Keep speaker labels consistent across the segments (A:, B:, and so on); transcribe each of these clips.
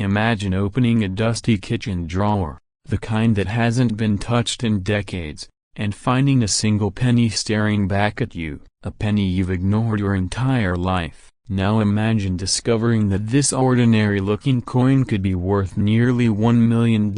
A: Imagine opening a dusty kitchen drawer, the kind that hasn't been touched in decades, and finding a single penny staring back at you, a penny you've ignored your entire life. Now imagine discovering that this ordinary-looking coin could be worth nearly $1 million,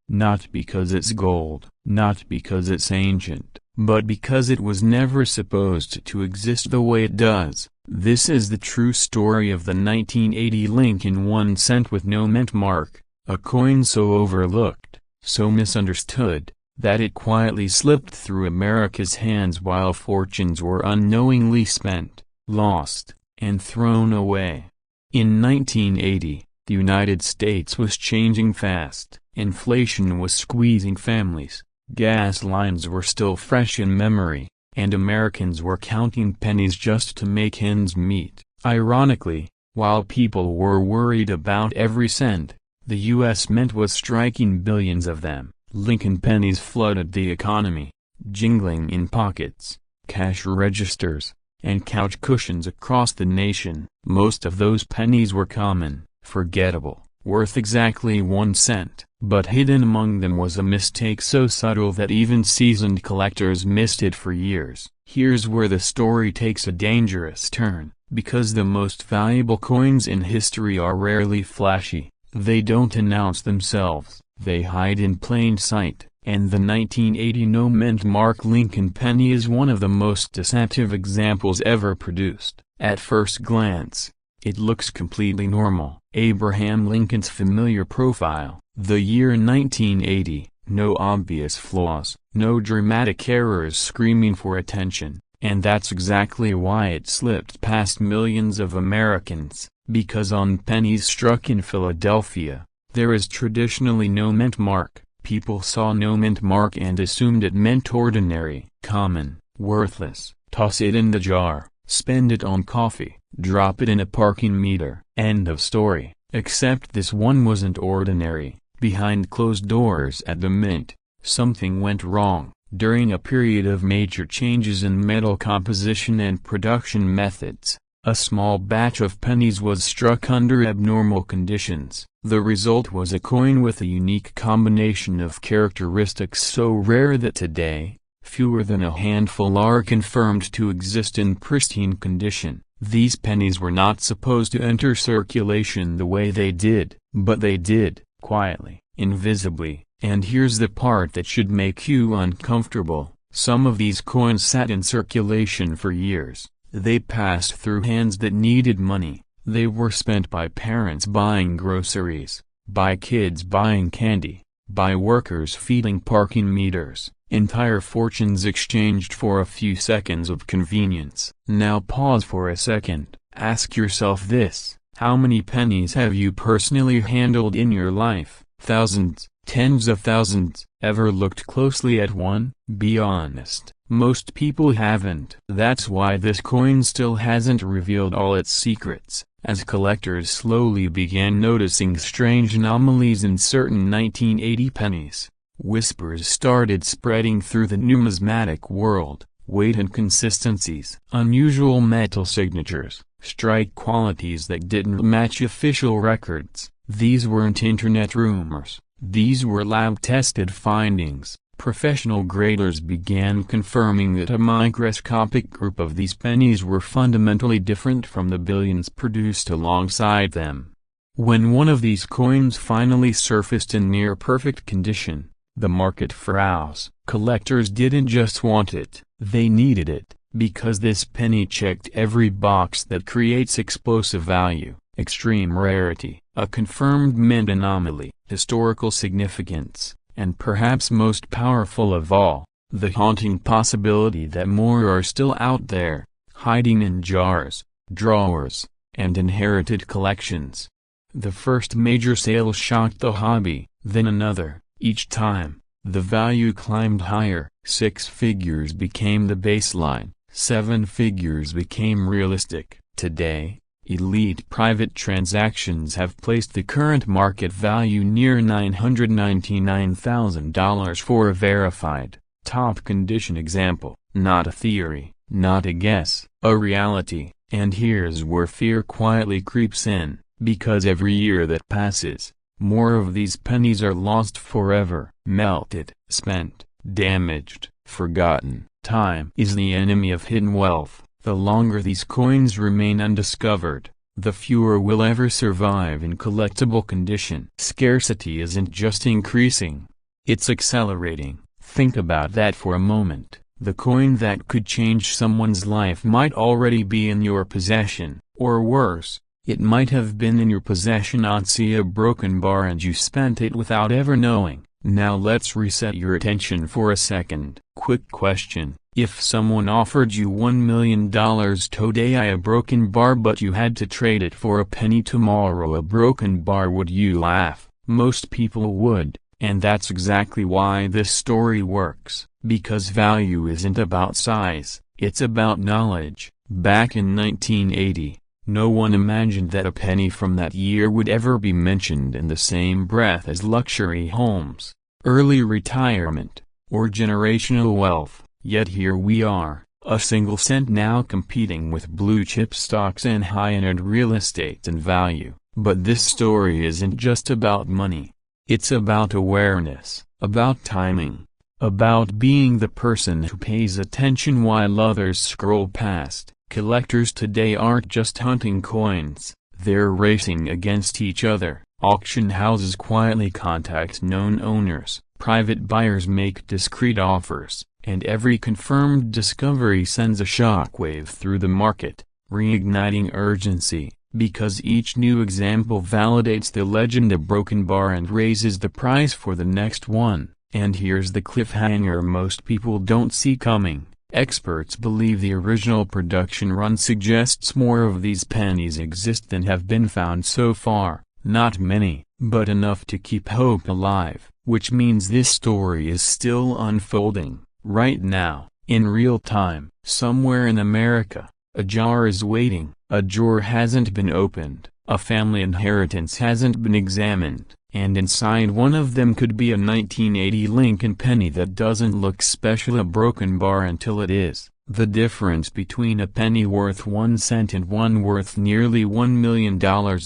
A: not because it's gold, not because it's ancient, but because it was never supposed to exist the way it does. This is the true story of the 1980 Lincoln 1 cent with no mint mark, a coin so overlooked, so misunderstood, that it quietly slipped through America's hands while fortunes were unknowingly spent, lost, and thrown away. In 1980, the United States was changing fast. Inflation was squeezing families, gas lines were still fresh in memory, and Americans were counting pennies just to make ends meet. Ironically, while people were worried about every cent, the U.S. Mint was striking billions of them. Lincoln pennies flooded the economy, jingling in pockets, cash registers, and couch cushions across the nation. Most of those pennies were common, forgettable, worth exactly 1 cent, but hidden among them was a mistake so subtle that even seasoned collectors missed it for years. Here's where the story takes a dangerous turn, because the most valuable coins in history are rarely flashy. They don't announce themselves, they hide in plain sight, and the 1980 no mint mark Lincoln penny is one of the most deceptive examples ever produced. At first glance, it looks completely normal. Abraham Lincoln's familiar profile, the year 1980, no obvious flaws, no dramatic errors screaming for attention, and that's exactly why it slipped past millions of Americans, because on pennies struck in Philadelphia, there is traditionally no mint mark. People saw no mint mark and assumed it meant ordinary, common, worthless. Toss it in the jar, spend it on coffee, drop it in a parking meter. End of story. Except this one wasn't ordinary. Behind closed doors at the mint, something went wrong. During a period of major changes in metal composition and production methods, a small batch of pennies was struck under abnormal conditions. The result was a coin with a unique combination of characteristics so rare that today, fewer than a handful are confirmed to exist in pristine condition. These pennies were not supposed to enter circulation the way they did, but they did, quietly, invisibly. And here's the part that should make you uncomfortable. Some of these coins sat in circulation for years. They passed through hands that needed money. They were spent by parents buying groceries, by kids buying candy, by workers feeding parking meters. Entire fortunes exchanged for a few seconds of convenience. Now pause for a second. Ask yourself this: how many pennies have you personally handled in your life? Thousands, tens of thousands. Ever looked closely at one? Be honest. Most people haven't. That's why this coin still hasn't revealed all its secrets. As collectors slowly began noticing strange anomalies in certain 1980 pennies, whispers started spreading through the numismatic world. Weight inconsistencies, unusual metal signatures, strike qualities that didn't match official records. These weren't internet rumors. These were lab-tested findings. Professional graders began confirming that a microscopic group of these pennies were fundamentally different from the billions produced alongside them. When one of these coins finally surfaced in near-perfect condition, the market froze. Collectors didn't just want it, they needed it, because this penny checked every box that creates explosive value, extreme rarity, a confirmed mint anomaly, historical significance, and perhaps most powerful of all, the haunting possibility that more are still out there, hiding in jars, drawers, and inherited collections. The first major sale shocked the hobby, then another. Each time, the value climbed higher. 6 figures became the baseline, 7 figures became realistic. Today, elite private transactions have placed the current market value near $999,000 for a verified, top-condition example. Not a theory, not a guess, a reality. And here's where fear quietly creeps in. because every year that passes, more of these pennies are lost forever, melted, spent, damaged, forgotten. Time is the enemy of hidden wealth. The longer these coins remain undiscovered, the fewer will ever survive in collectible condition. Scarcity isn't just increasing, it's accelerating. Think about that for a moment. The coin that could change someone's life might already be in your possession, or worse, it might have been in your possession on a broken bar and you spent it without ever knowing. Now let's reset your attention for a second. Quick question. If someone offered you $1 million today, a broken bar, but you had to trade it for a penny tomorrow, a broken bar, would you laugh? Most people would, and that's exactly why this story works. Because value isn't about size, it's about knowledge. Back in 1980, no one imagined that a penny from that year would ever be mentioned in the same breath as luxury homes, early retirement, or generational wealth. Yet here we are, a single cent now competing with blue-chip stocks and high-end real estate and value. But this story isn't just about money. It's about awareness, about timing, about being the person who pays attention while others scroll past. Collectors today aren't just hunting coins, they're racing against each other. Auction houses quietly contact known owners, private buyers make discreet offers, and every confirmed discovery sends a shockwave through the market, reigniting urgency, because each new example validates the legend of broken bar and raises the price for the next one. And here's the cliffhanger most people don't see coming. Experts believe the original production run suggests more of these pennies exist than have been found so far. Not many, but enough to keep hope alive, which means this story is still unfolding. Right now, in real time, somewhere in America, a jar is waiting, a drawer hasn't been opened, a family inheritance hasn't been examined, and inside one of them could be a 1980 Lincoln penny that doesn't look special, a broken bar until it is. The difference between a penny worth 1 cent and one worth nearly $1 million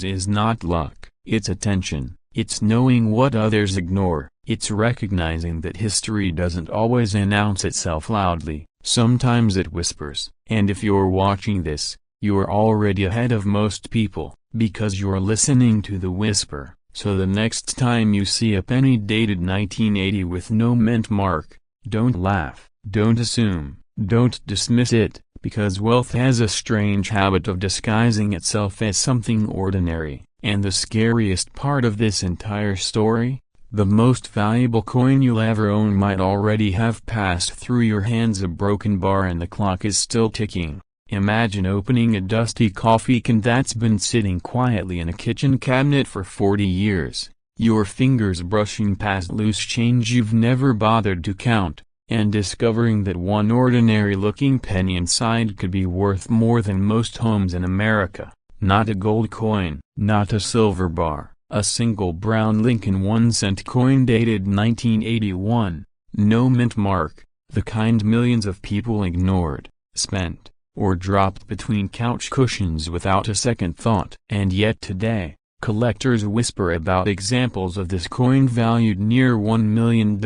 A: is not luck, it's attention, it's knowing what others ignore. It's recognizing that history doesn't always announce itself loudly, sometimes it whispers. And if you're watching this, you're already ahead of most people, because you're listening to the whisper. So the next time you see a penny dated 1980 with no mint mark, don't laugh, don't assume, don't dismiss it, because wealth has a strange habit of disguising itself as something ordinary. And the scariest part of this entire story? The most valuable coin you'll ever own might already have passed through your hands, a broken bar, and the clock is still ticking. Imagine opening a dusty coffee can that's been sitting quietly in a kitchen cabinet for 40 years, your fingers brushing past loose change you've never bothered to count, and discovering that one ordinary-looking penny inside could be worth more than most homes in America. Not a gold coin, not a silver bar. A single brown Lincoln 1 cent coin dated 1981, no mint mark, the kind millions of people ignored, spent, or dropped between couch cushions without a second thought. And yet today, collectors whisper about examples of this coin valued near $1 million,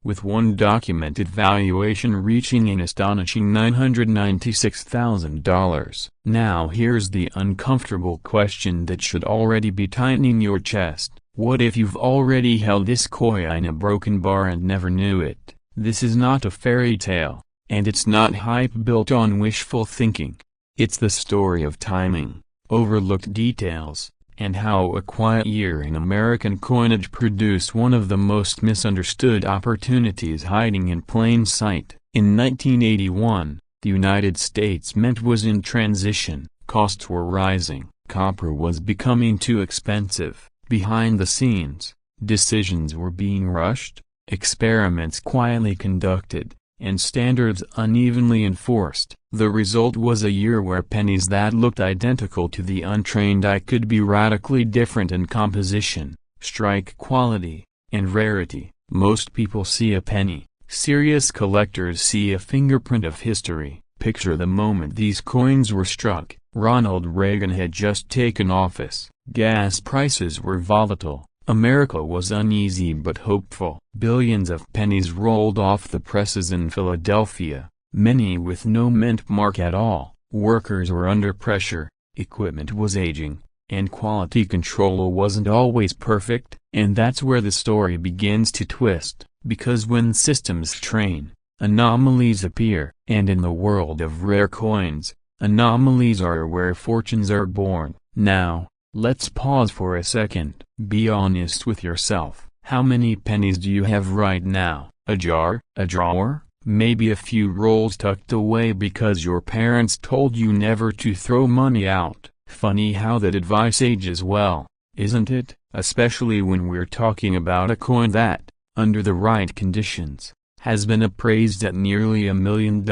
A: with one documented valuation reaching an astonishing $996,000. Now here's the uncomfortable question that should already be tightening your chest. What if you've already held this coin, a broken bar, and never knew it? This is not a fairy tale, and it's not hype built on wishful thinking. It's the story of timing, overlooked details, and how a quiet year in American coinage produced one of the most misunderstood opportunities hiding in plain sight. In 1981, the United States Mint was in transition, costs were rising, copper was becoming too expensive. Behind the scenes, decisions were being rushed, experiments quietly conducted, and standards unevenly enforced. The result was a year where pennies that looked identical to the untrained eye could be radically different in composition, strike quality, and rarity. Most people see a penny. Serious collectors see a fingerprint of history. Picture the moment these coins were struck. Ronald Reagan had just taken office. Gas prices were volatile. America was uneasy but hopeful. Billions of pennies rolled off the presses in Philadelphia, many with no mint mark at all. Workers were under pressure, equipment was aging, and quality control wasn't always perfect. And that's where the story begins to twist, because when systems strain, anomalies appear. And in the world of rare coins, anomalies are where fortunes are born. Now, let's pause for a second. Be honest with yourself. How many pennies do you have right now? A jar? A drawer? Maybe a few rolls tucked away because your parents told you never to throw money out. Funny how that advice ages well, isn't it? Especially when we're talking about a coin that, under the right conditions, has been appraised at nearly $1 million.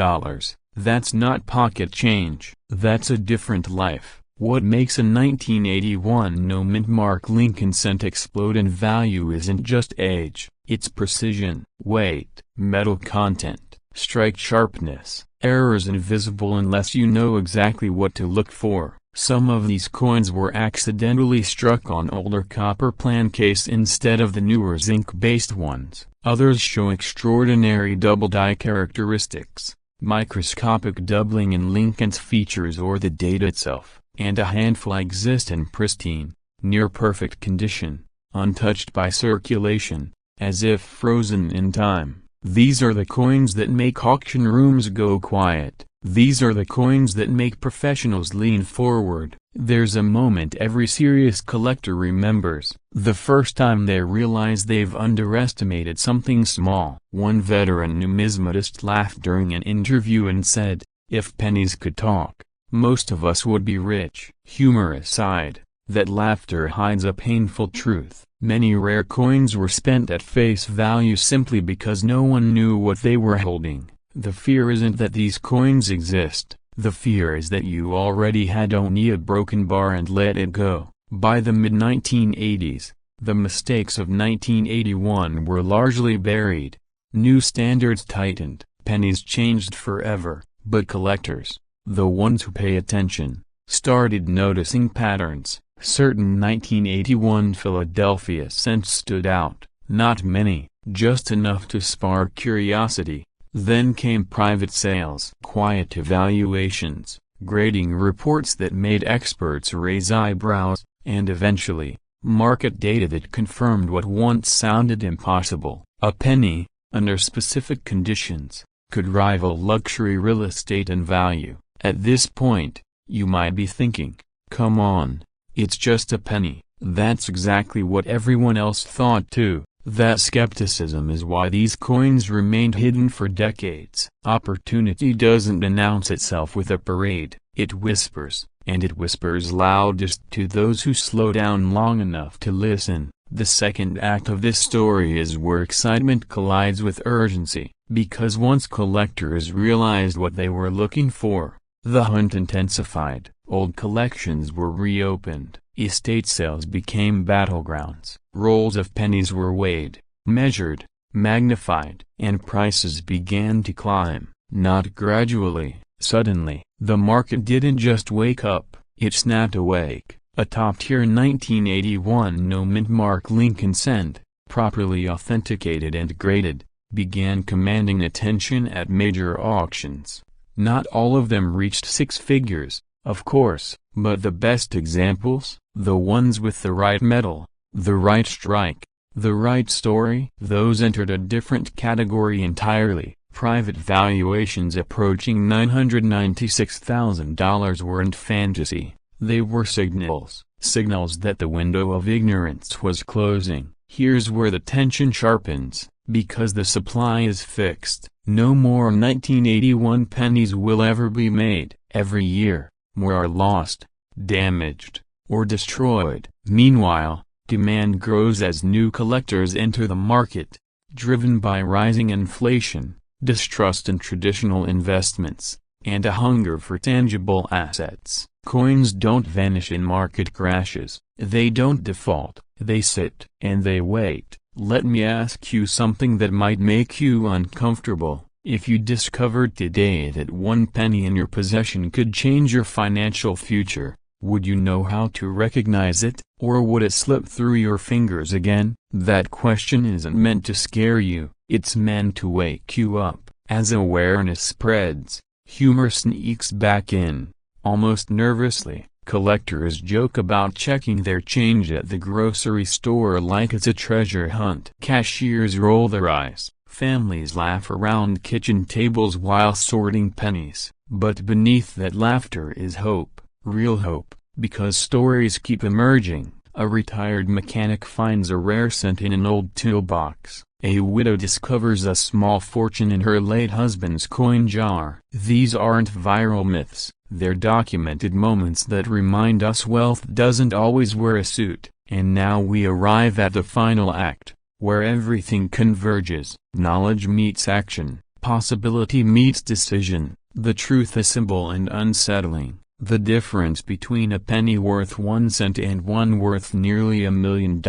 A: That's not pocket change. That's a different life. What makes a 1981 no mint mark Lincoln cent explode in value isn't just age, it's precision, weight, metal content, strike sharpness. Errors invisible unless you know exactly what to look for. Some of these coins were accidentally struck on older copper plan case instead of the newer zinc-based ones. Others show extraordinary double die characteristics, microscopic doubling in Lincoln's features or the date itself. And a handful exist in pristine, near-perfect condition, untouched by circulation, as if frozen in time. These are the coins that make auction rooms go quiet. These are the coins that make professionals lean forward. There's a moment every serious collector remembers, the first time they realize they've underestimated something small. One veteran numismatist laughed during an interview and said, "If pennies could talk, most of us would be rich." Humor aside, that laughter hides a painful truth. Many rare coins were spent at face value simply because no one knew what they were holding. The fear isn't that these coins exist, the fear is that you already had only a broken bar and let it go. By the mid-1980s, the mistakes of 1981 were largely buried. New standards tightened, pennies changed forever, but collectors, the ones who pay attention, started noticing patterns. Certain 1981 Philadelphia cents stood out, not many, just enough to spark curiosity. Then came private sales, quiet evaluations, grading reports that made experts raise eyebrows, and eventually, market data that confirmed what once sounded impossible. A penny, under specific conditions, could rival luxury real estate in value. At this point, you might be thinking, come on, it's just a penny. That's exactly what everyone else thought too. That skepticism is why these coins remained hidden for decades. Opportunity doesn't announce itself with a parade, it whispers, and it whispers loudest to those who slow down long enough to listen. The second act of this story is where excitement collides with urgency, because once collectors realized what they were looking for, the hunt intensified. Old collections were reopened, estate sales became battlegrounds, rolls of pennies were weighed, measured, magnified, and prices began to climb. Not gradually, suddenly. The market didn't just wake up, it snapped awake. A top-tier 1981 no mint mark Lincoln cent, properly authenticated and graded, began commanding attention at major auctions. Not all of them reached six figures, of course, but the best examples, the ones with the right metal, the right strike, the right story, those entered a different category entirely. Private valuations approaching $996,000 weren't fantasy, they were signals that the window of ignorance was closing. Here's where the tension sharpens, because the supply is fixed. No more 1981 pennies will ever be made. Every year, more are lost, damaged, or destroyed. Meanwhile, demand grows as new collectors enter the market, driven by rising inflation, distrust in traditional investments, and a hunger for tangible assets. Coins don't vanish in market crashes, they don't default, they sit, and they wait. Let me ask you something that might make you uncomfortable. If you discovered today that one penny in your possession could change your financial future, Would you know how to recognize it, or would it slip through your fingers again? That question isn't meant to scare you, it's meant to wake you up. As awareness spreads, humor sneaks back in. Almost nervously, collectors joke about checking their change at the grocery store like it's a treasure hunt. Cashiers roll their eyes. Families laugh around kitchen tables while sorting pennies. But beneath that laughter is hope, real hope, because stories keep emerging. A retired mechanic finds a rare cent in an old toolbox. A widow discovers a small fortune in her late husband's coin jar. These aren't viral myths, they're documented moments that remind us wealth doesn't always wear a suit. And now we arrive at the final act, where everything converges. Knowledge meets action, possibility meets decision. The truth is simple and unsettling. The difference between a penny worth 1 cent and one worth nearly $1 million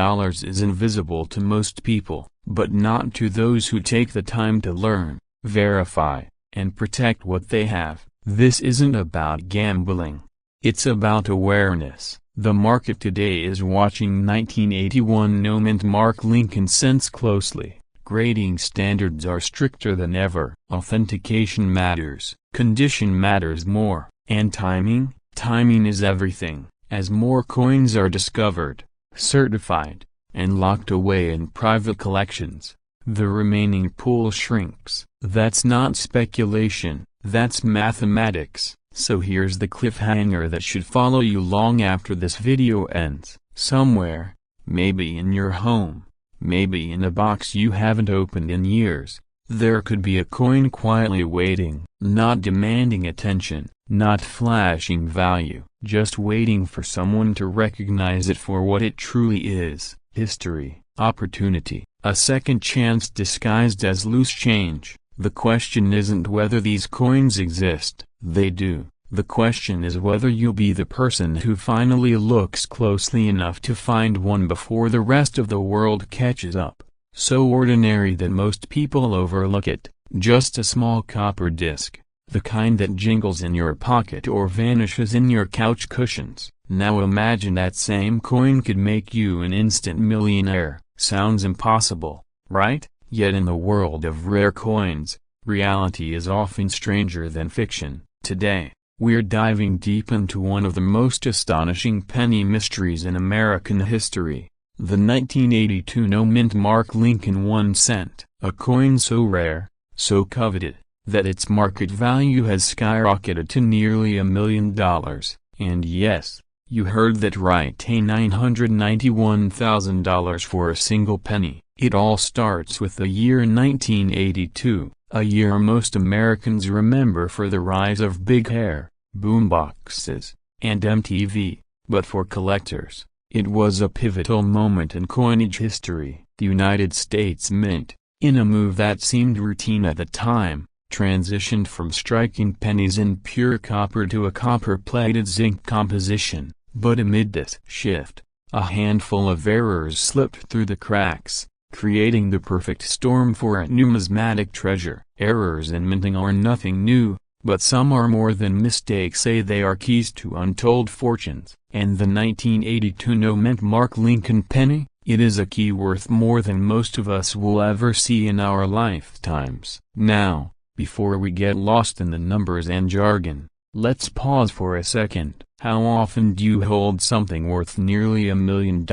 A: is invisible to most people, but not to those who take the time to learn, verify, and protect what they have. This isn't about gambling. It's about awareness. The market today is watching 1981 no-mint Mark Lincoln cents closely. Grading standards are stricter than ever. Authentication matters. Condition matters more. And timing? Timing is everything. As more coins are discovered, certified, and locked away in private collections, the remaining pool shrinks. That's not speculation, that's mathematics. So here's the cliffhanger that should follow you long after this video ends. Somewhere, maybe in your home, maybe in a box you haven't opened in years, there could be a coin quietly waiting, not demanding attention, not flashing value, just waiting for someone to recognize it for what it truly is: history, opportunity, a second chance disguised as loose change. The question isn't whether these coins exist, they do. The question is whether you'll be the person who finally looks closely enough to find one before the rest of the world catches up. So ordinary that most people overlook it, just a small copper disc, the kind that jingles in your pocket or vanishes in your couch cushions. Now imagine that same coin could make you an instant millionaire. Sounds impossible, right? Yet in the world of rare coins, reality is often stranger than fiction. Today, we're diving deep into one of the most astonishing penny mysteries in American history. The 1982 no-mint Mark Lincoln 1 cent, a coin so rare, so coveted, that its market value has skyrocketed to nearly $1 million. And yes, you heard that right, $991,000 for a single penny. It all starts with the year 1982, a year most Americans remember for the rise of big hair, boomboxes, and MTV. But for collectors, it was a pivotal moment in coinage history. The United States Mint, in a move that seemed routine at the time, transitioned from striking pennies in pure copper to a copper-plated zinc composition. But amid this shift, a handful of errors slipped through the cracks, creating the perfect storm for a numismatic treasure. Errors in minting are nothing new, but some are more than mistakes. They are keys to untold fortunes. And the 1982 no-mint Mark Lincoln penny? It is a key worth more than most of us will ever see in our lifetimes. Now, before we get lost in the numbers and jargon, let's pause for a second. How often do you hold something worth nearly $1 million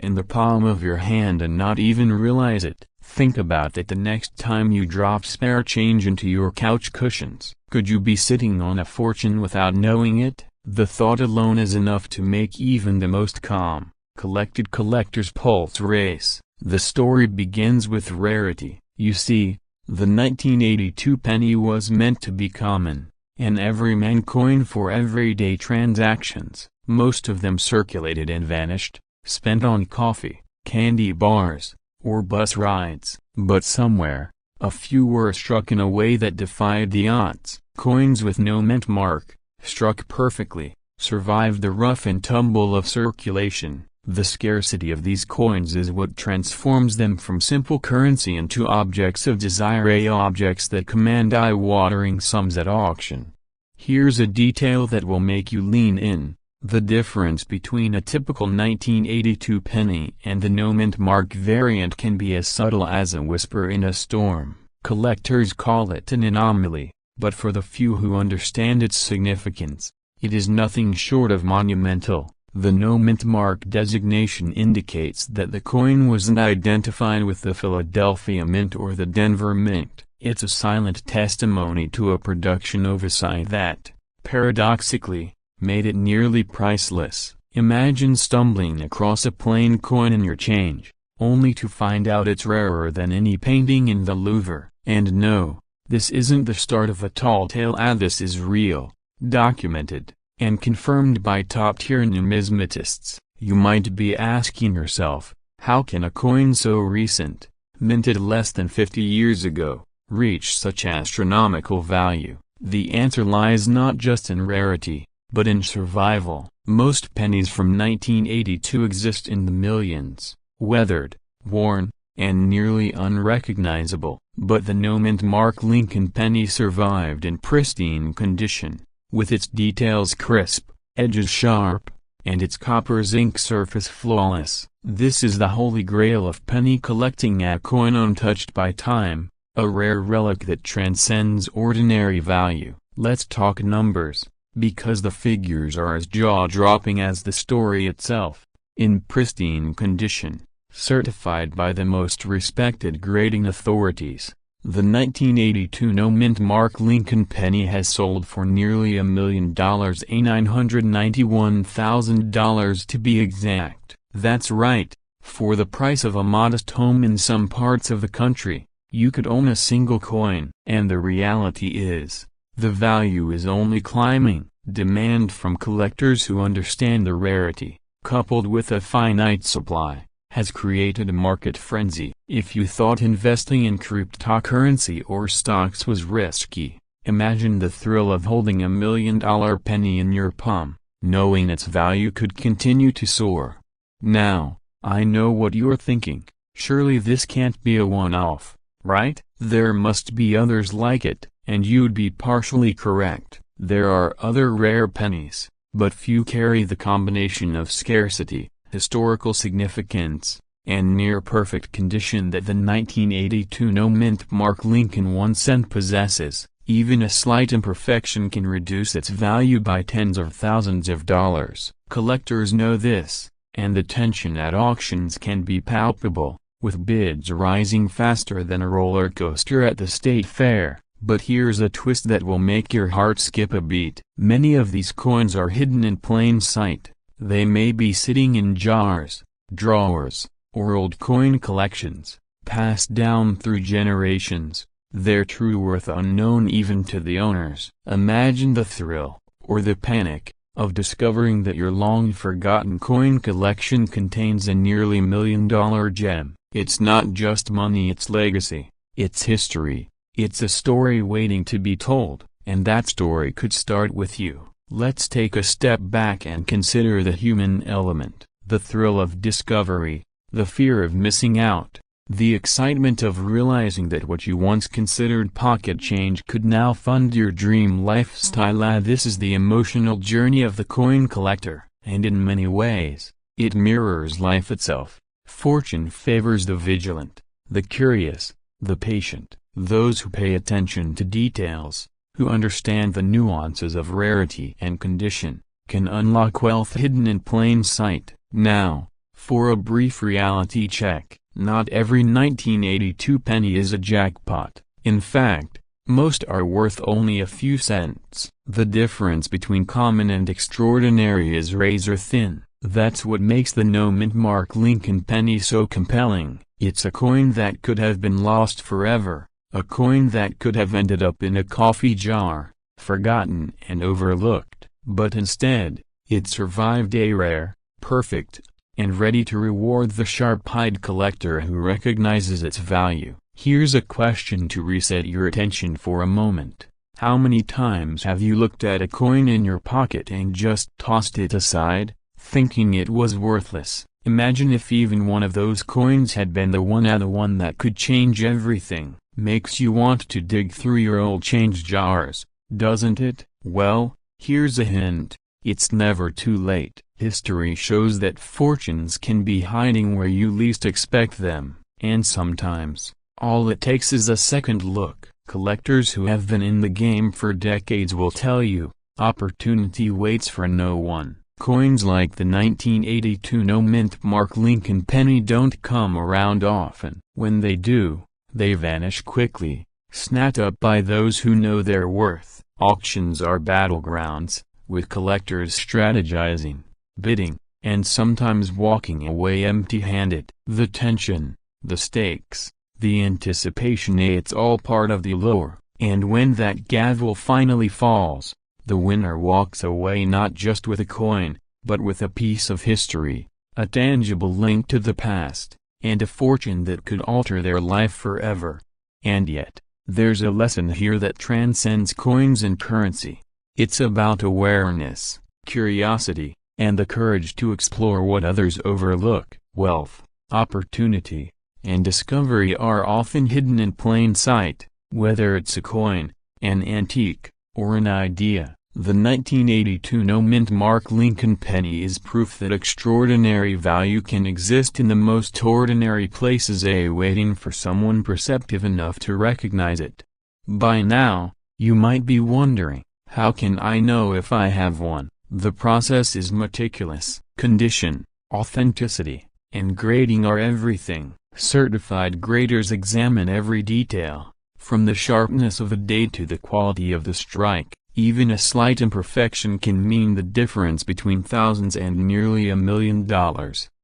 A: in the palm of your hand and not even realize it? Think about it the next time you drop spare change into your couch cushions. Could you be sitting on a fortune without knowing it? The thought alone is enough to make even the most calm, collected collector's pulse race. The story begins with rarity. You see, the 1982 penny was meant to be common, an everyman coin for everyday transactions. Most of them circulated and vanished, spent on coffee, candy bars, or bus rides. But somewhere, a few were struck in a way that defied the odds. Coins with no mint mark, struck perfectly, survived the rough and tumble of circulation. The scarcity of these coins is what transforms them from simple currency into objects of desire, objects that command eye-watering sums at auction. Here's a detail that will make you lean in. The difference between a typical 1982 penny and the no mint mark variant can be as subtle as a whisper in a storm. Collectors call it an anomaly, but for the few who understand its significance, it is nothing short of monumental. The no mint mark designation indicates that the coin wasn't identified with the Philadelphia Mint or the Denver Mint. It's a silent testimony to a production oversight that, paradoxically, made it nearly priceless. Imagine stumbling across a plain coin in your change, only to find out it's rarer than any painting in the Louvre. And no, this isn't the start of a tall tale. This is real, documented, and confirmed by top-tier numismatists. You might be asking yourself, how can a coin so recent, minted less than 50 years ago, reach such astronomical value? The answer lies not just in rarity, but in survival. Most pennies from 1982 exist in the millions, weathered, worn, and nearly unrecognizable. But the no mint mark Lincoln penny survived in pristine condition, with its details crisp, edges sharp, and its copper zinc surface flawless. This is the holy grail of penny collecting, a coin untouched by time, a rare relic that transcends ordinary value. Let's talk numbers, because the figures are as jaw-dropping as the story itself. In pristine condition, certified by the most respected grading authorities, the 1982 no mint mark Lincoln penny has sold for nearly $1 million, $991,000 to be exact. That's right, for the price of a modest home in some parts of the country, you could own a single coin. And the reality is, the value is only climbing. Demand from collectors who understand the rarity, coupled with a finite supply, has created a market frenzy. If you thought investing in cryptocurrency or stocks was risky, imagine the thrill of holding $1 million penny in your palm, knowing its value could continue to soar. Now, I know what you're thinking. Surely this can't be a one-off, right? There must be others like it, and you'd be partially correct. There are other rare pennies, but few carry the combination of scarcity, historical significance, and near-perfect condition that the 1982 no mint mark Lincoln 1 cent possesses. Even a slight imperfection can reduce its value by tens of thousands of dollars. Collectors know this, and the tension at auctions can be palpable, with bids rising faster than a roller coaster at the state fair. But here's a twist that will make your heart skip a beat. Many of these coins are hidden in plain sight. They may be sitting in jars, drawers, or old coin collections, passed down through generations, their true worth unknown even to the owners. Imagine the thrill, or the panic, of discovering that your long-forgotten coin collection contains a nearly $1 million gem. It's not just money, it's legacy, it's history, it's a story waiting to be told, and that story could start with you. Let's take a step back and consider the human element, the thrill of discovery, the fear of missing out, the excitement of realizing that what you once considered pocket change could now fund your dream lifestyle. This is the emotional journey of the coin collector, and in many ways, it mirrors life itself. Fortune favors the vigilant, the curious, the patient, those who pay attention to details, who understand the nuances of rarity and condition, can unlock wealth hidden in plain sight. Now, for a brief reality check. Not every 1982 penny is a jackpot. In fact, most are worth only a few cents. The difference between common and extraordinary is razor thin. That's what makes the no mint mark Lincoln penny so compelling. It's a coin that could have been lost forever, a coin that could have ended up in a coffee jar, forgotten and overlooked. But instead, it survived a rare, perfect, and ready to reward the sharp-eyed collector who recognizes its value. Here's a question to reset your attention for a moment. How many times have you looked at a coin in your pocket and just tossed it aside, thinking it was worthless? Imagine if even one of those coins had been the one that could change everything. Makes you want to dig through your old change jars, doesn't it? Well, here's a hint. It's never too late. History shows that fortunes can be hiding where you least expect them, and sometimes, all it takes is a second look. Collectors who have been in the game for decades will tell you, opportunity waits for no one. Coins like the 1982 no-mint mark Lincoln penny don't come around often. When they do, they vanish quickly, snapped up by those who know their worth. Auctions are battlegrounds, with collectors strategizing, bidding, and sometimes walking away empty-handed. The tension, the stakes, the anticipation—it's all part of the allure. And when that gavel finally falls, the winner walks away not just with a coin, but with a piece of history, a tangible link to the past, and a fortune that could alter their life forever. And yet, there's a lesson here that transcends coins and currency. It's about awareness, curiosity, and the courage to explore what others overlook. Wealth, opportunity, and discovery are often hidden in plain sight, whether it's a coin, an antique, or an idea. The 1982 no-mint mark Lincoln penny is proof that extraordinary value can exist in the most ordinary places, waiting for someone perceptive enough to recognize it. By now, you might be wondering, how can I know if I have one? The process is meticulous. Condition, authenticity, and grading are everything. Certified graders examine every detail, from the sharpness of a date to the quality of the strike. Even a slight imperfection can mean the difference between thousands and nearly $1 million.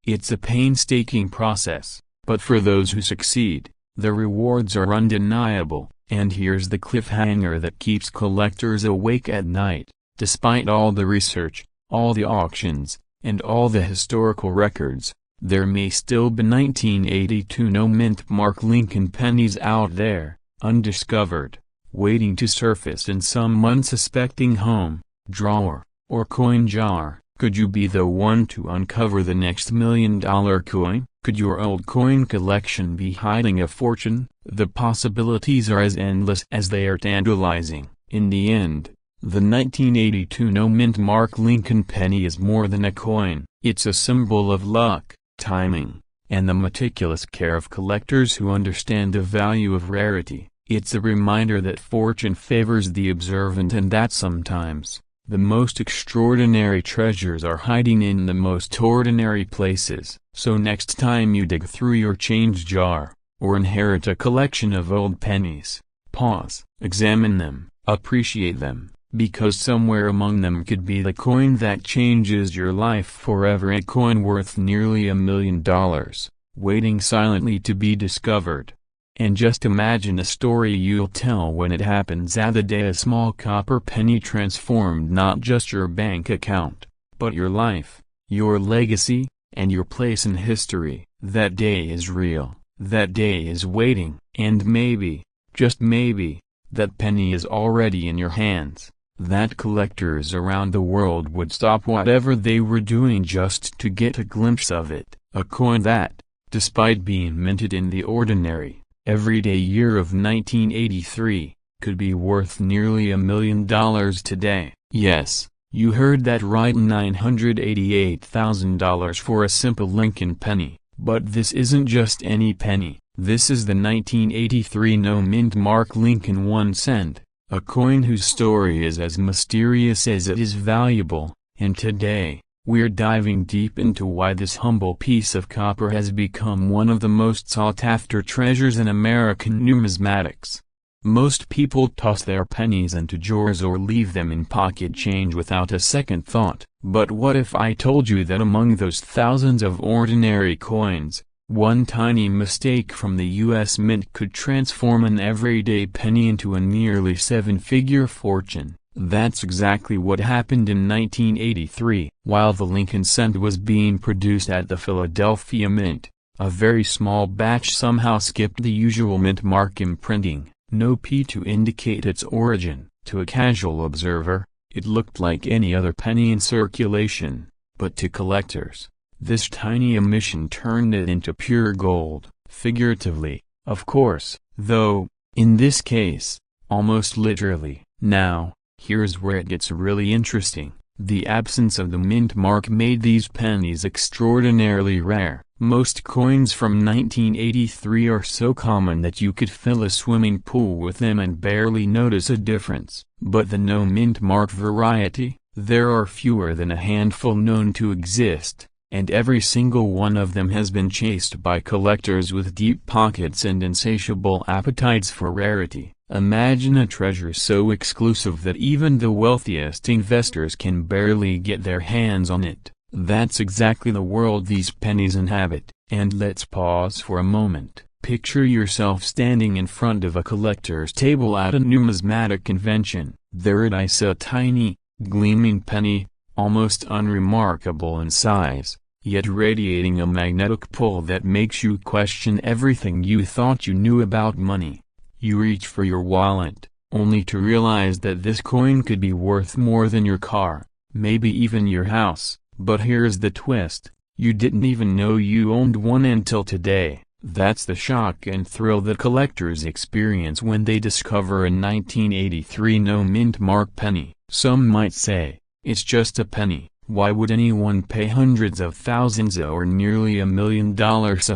A: It's a painstaking process, but for those who succeed, the rewards are undeniable. And here's the cliffhanger that keeps collectors awake at night. Despite all the research, all the auctions, and all the historical records, there may still be 1982 no-mint mark Lincoln pennies out there, undiscovered, waiting to surface in some unsuspecting home, drawer, or coin jar. Could you be the one to uncover the next $1 million coin? Could your old coin collection be hiding a fortune? The possibilities are as endless as they are tantalizing. In the end, the 1982 no-mint mark Lincoln penny is more than a coin. It's a symbol of luck, timing, and the meticulous care of collectors who understand the value of rarity. It's a reminder that fortune favors the observant and that sometimes, the most extraordinary treasures are hiding in the most ordinary places. So next time you dig through your change jar, or inherit a collection of old pennies, pause, examine them, appreciate them, because somewhere among them could be the coin that changes your life forever. A coin worth nearly $1 million, waiting silently to be discovered. And just imagine a story you'll tell when it happens. The day a small copper penny transformed not just your bank account, but your life, your legacy, and your place in history. That day is real, that day is waiting, and maybe, just maybe, that penny is already in your hands. That collectors around the world would stop whatever they were doing just to get a glimpse of it. A coin that, despite being minted in the ordinary, everyday year of 1983, could be worth nearly $1 million today. Yes, you heard that right, $988,000 for a simple Lincoln penny. But this isn't just any penny. This is the 1983 no-mint mark Lincoln 1 cent, a coin whose story is as mysterious as it is valuable. And today, we're diving deep into why this humble piece of copper has become one of the most sought-after treasures in American numismatics. Most people toss their pennies into drawers or leave them in pocket change without a second thought. But what if I told you that among those thousands of ordinary coins, one tiny mistake from the U.S. Mint could transform an everyday penny into a nearly seven-figure fortune? That's exactly what happened in 1983. While the Lincoln cent was being produced at the Philadelphia Mint, a very small batch somehow skipped the usual mint mark imprinting. No P to indicate its origin. To a casual observer, it looked like any other penny in circulation, but to collectors, this tiny omission turned it into pure gold. Figuratively, of course, though, in this case, almost literally. Now, here's where it gets really interesting. The absence of the mint mark made these pennies extraordinarily rare. Most coins from 1983 are so common that you could fill a swimming pool with them and barely notice a difference. But the no mint mark variety, there are fewer than a handful known to exist, and every single one of them has been chased by collectors with deep pockets and insatiable appetites for rarity. Imagine a treasure so exclusive that even the wealthiest investors can barely get their hands on it. That's exactly the world these pennies inhabit. And let's pause for a moment. Picture yourself standing in front of a collector's table at a numismatic convention. There it is, a tiny, gleaming penny, almost unremarkable in size, yet radiating a magnetic pull that makes you question everything you thought you knew about money. You reach for your wallet, only to realize that this coin could be worth more than your car, maybe even your house. But here's the twist, you didn't even know you owned one until today. That's the shock and thrill that collectors experience when they discover a 1983 no mint mark penny. Some might say, it's just a penny, why would anyone pay hundreds of thousands or nearly $1 million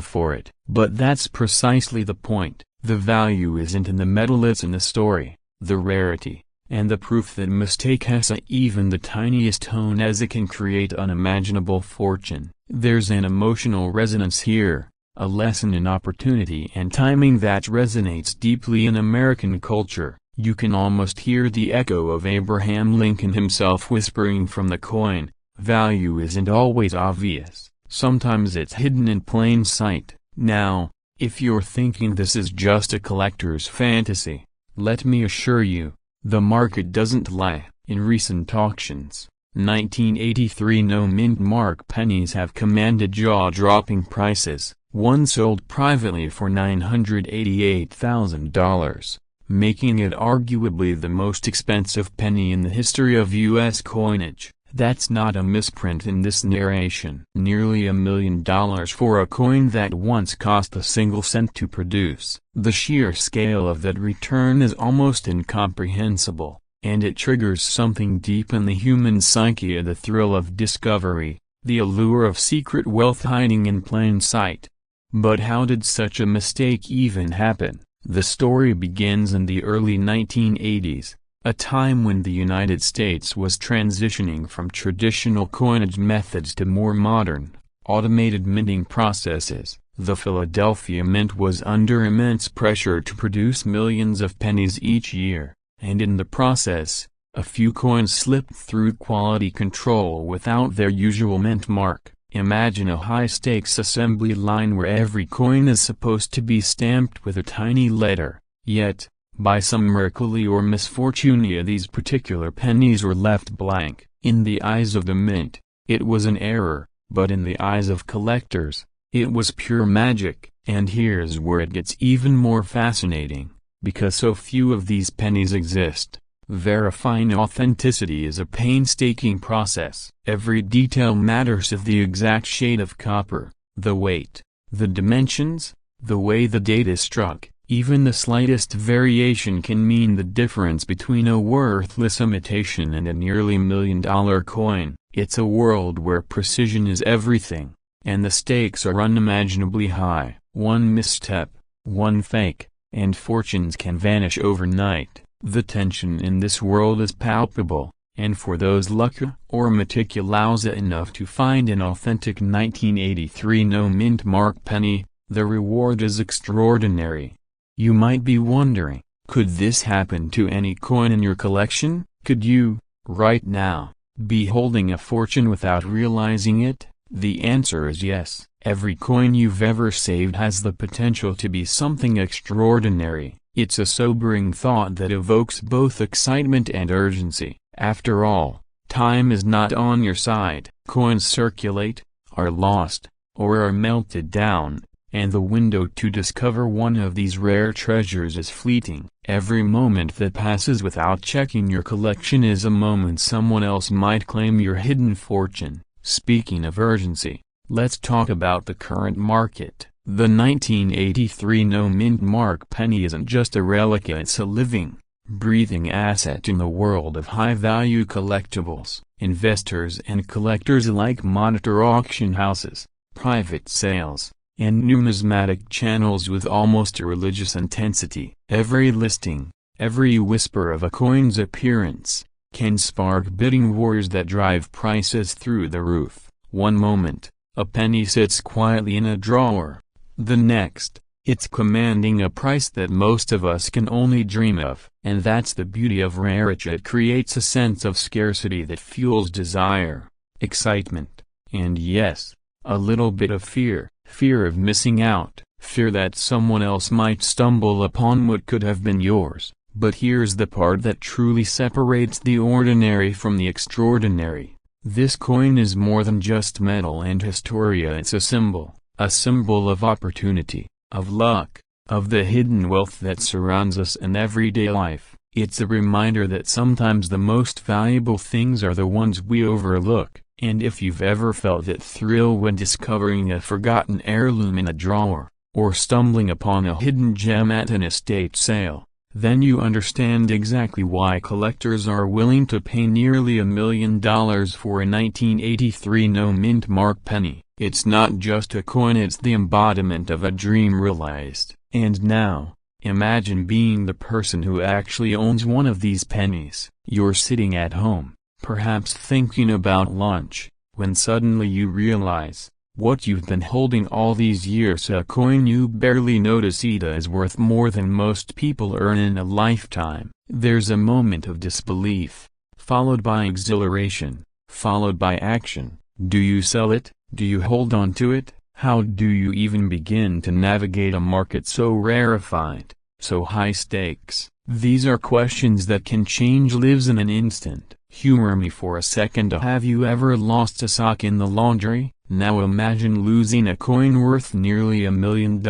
A: for it? But that's precisely the point. The value isn't in the metal, it's in the story, the rarity, and the proof that mistake has even the tiniest tone as it can create unimaginable fortune. There's an emotional resonance here, a lesson in opportunity and timing that resonates deeply in American culture. You can almost hear the echo of Abraham Lincoln himself whispering from the coin, value isn't always obvious, sometimes it's hidden in plain sight. Now, if you're thinking this is just a collector's fantasy, let me assure you, the market doesn't lie. In recent auctions, 1983 no mint mark pennies have commanded jaw-dropping prices. One sold privately for $988,000, making it arguably the most expensive penny in the history of U.S. coinage. That's not a misprint in this narration. Nearly $1 million for a coin that once cost a single cent to produce. The sheer scale of that return is almost incomprehensible, and it triggers something deep in the human psyche: the thrill of discovery, the allure of secret wealth hiding in plain sight. But how did such a mistake even happen? The story begins in the early 1980s. A time when the United States was transitioning from traditional coinage methods to more modern, automated minting processes. The Philadelphia Mint was under immense pressure to produce millions of pennies each year, and in the process, a few coins slipped through quality control without their usual mint mark. Imagine a high-stakes assembly line where every coin is supposed to be stamped with a tiny letter, yet, by some miracle or misfortune, these particular pennies were left blank. In the eyes of the mint, it was an error, but in the eyes of collectors, it was pure magic. And here's where it gets even more fascinating, because so few of these pennies exist. Verifying authenticity is a painstaking process. Every detail matters: the exact shade of copper, the weight, the dimensions, the way the date is struck. Even the slightest variation can mean the difference between a worthless imitation and a nearly $1 million coin. It's a world where precision is everything, and the stakes are unimaginably high. One misstep, one fake, and fortunes can vanish overnight. The tension in this world is palpable, and for those lucky or meticulous enough to find an authentic 1983 no mint mark penny, the reward is extraordinary. You might be wondering, could this happen to any coin in your collection? Could you, right now, be holding a fortune without realizing it? The answer is yes. Every coin you've ever saved has the potential to be something extraordinary. It's a sobering thought that evokes both excitement and urgency. After all, time is not on your side. Coins circulate, are lost, or are melted down, and the window to discover one of these rare treasures is fleeting. Every moment that passes without checking your collection is a moment someone else might claim your hidden fortune. Speaking of urgency, let's talk about the current market. The 1983 no mint mark penny isn't just a relic, it's a living, breathing asset in the world of high-value collectibles. Investors and collectors alike monitor auction houses, private sales, and numismatic channels with almost a religious intensity. Every listing, every whisper of a coin's appearance, can spark bidding wars that drive prices through the roof. One moment, a penny sits quietly in a drawer. The next, it's commanding a price that most of us can only dream of. And that's the beauty of rarity. It creates a sense of scarcity that fuels desire, excitement, and yes, a little bit of fear. Fear of missing out, fear that someone else might stumble upon what could have been yours. But here's the part that truly separates the ordinary from the extraordinary. This coin is more than just metal and historia. It's a symbol of opportunity, of luck, of the hidden wealth that surrounds us in everyday life. It's a reminder that sometimes the most valuable things are the ones we overlook. And if you've ever felt that thrill when discovering a forgotten heirloom in a drawer, or stumbling upon a hidden gem at an estate sale, then you understand exactly why collectors are willing to pay nearly $1 million for a 1983 no-mint mark penny. It's not just a coin, it's the embodiment of a dream realized. And now, imagine being the person who actually owns one of these pennies. You're sitting at home, perhaps thinking about lunch, when suddenly you realize, what you've been holding all these years, a coin you barely notice is worth more than most people earn in a lifetime. There's a moment of disbelief, followed by exhilaration, followed by action. Do you sell it? Do you hold on to it? How do you even begin to navigate a market so rarefied, so high stakes? These are questions that can change lives in an instant. Humor me for a second. Have you ever lost a sock in the laundry? Now imagine losing a coin worth nearly $1 million.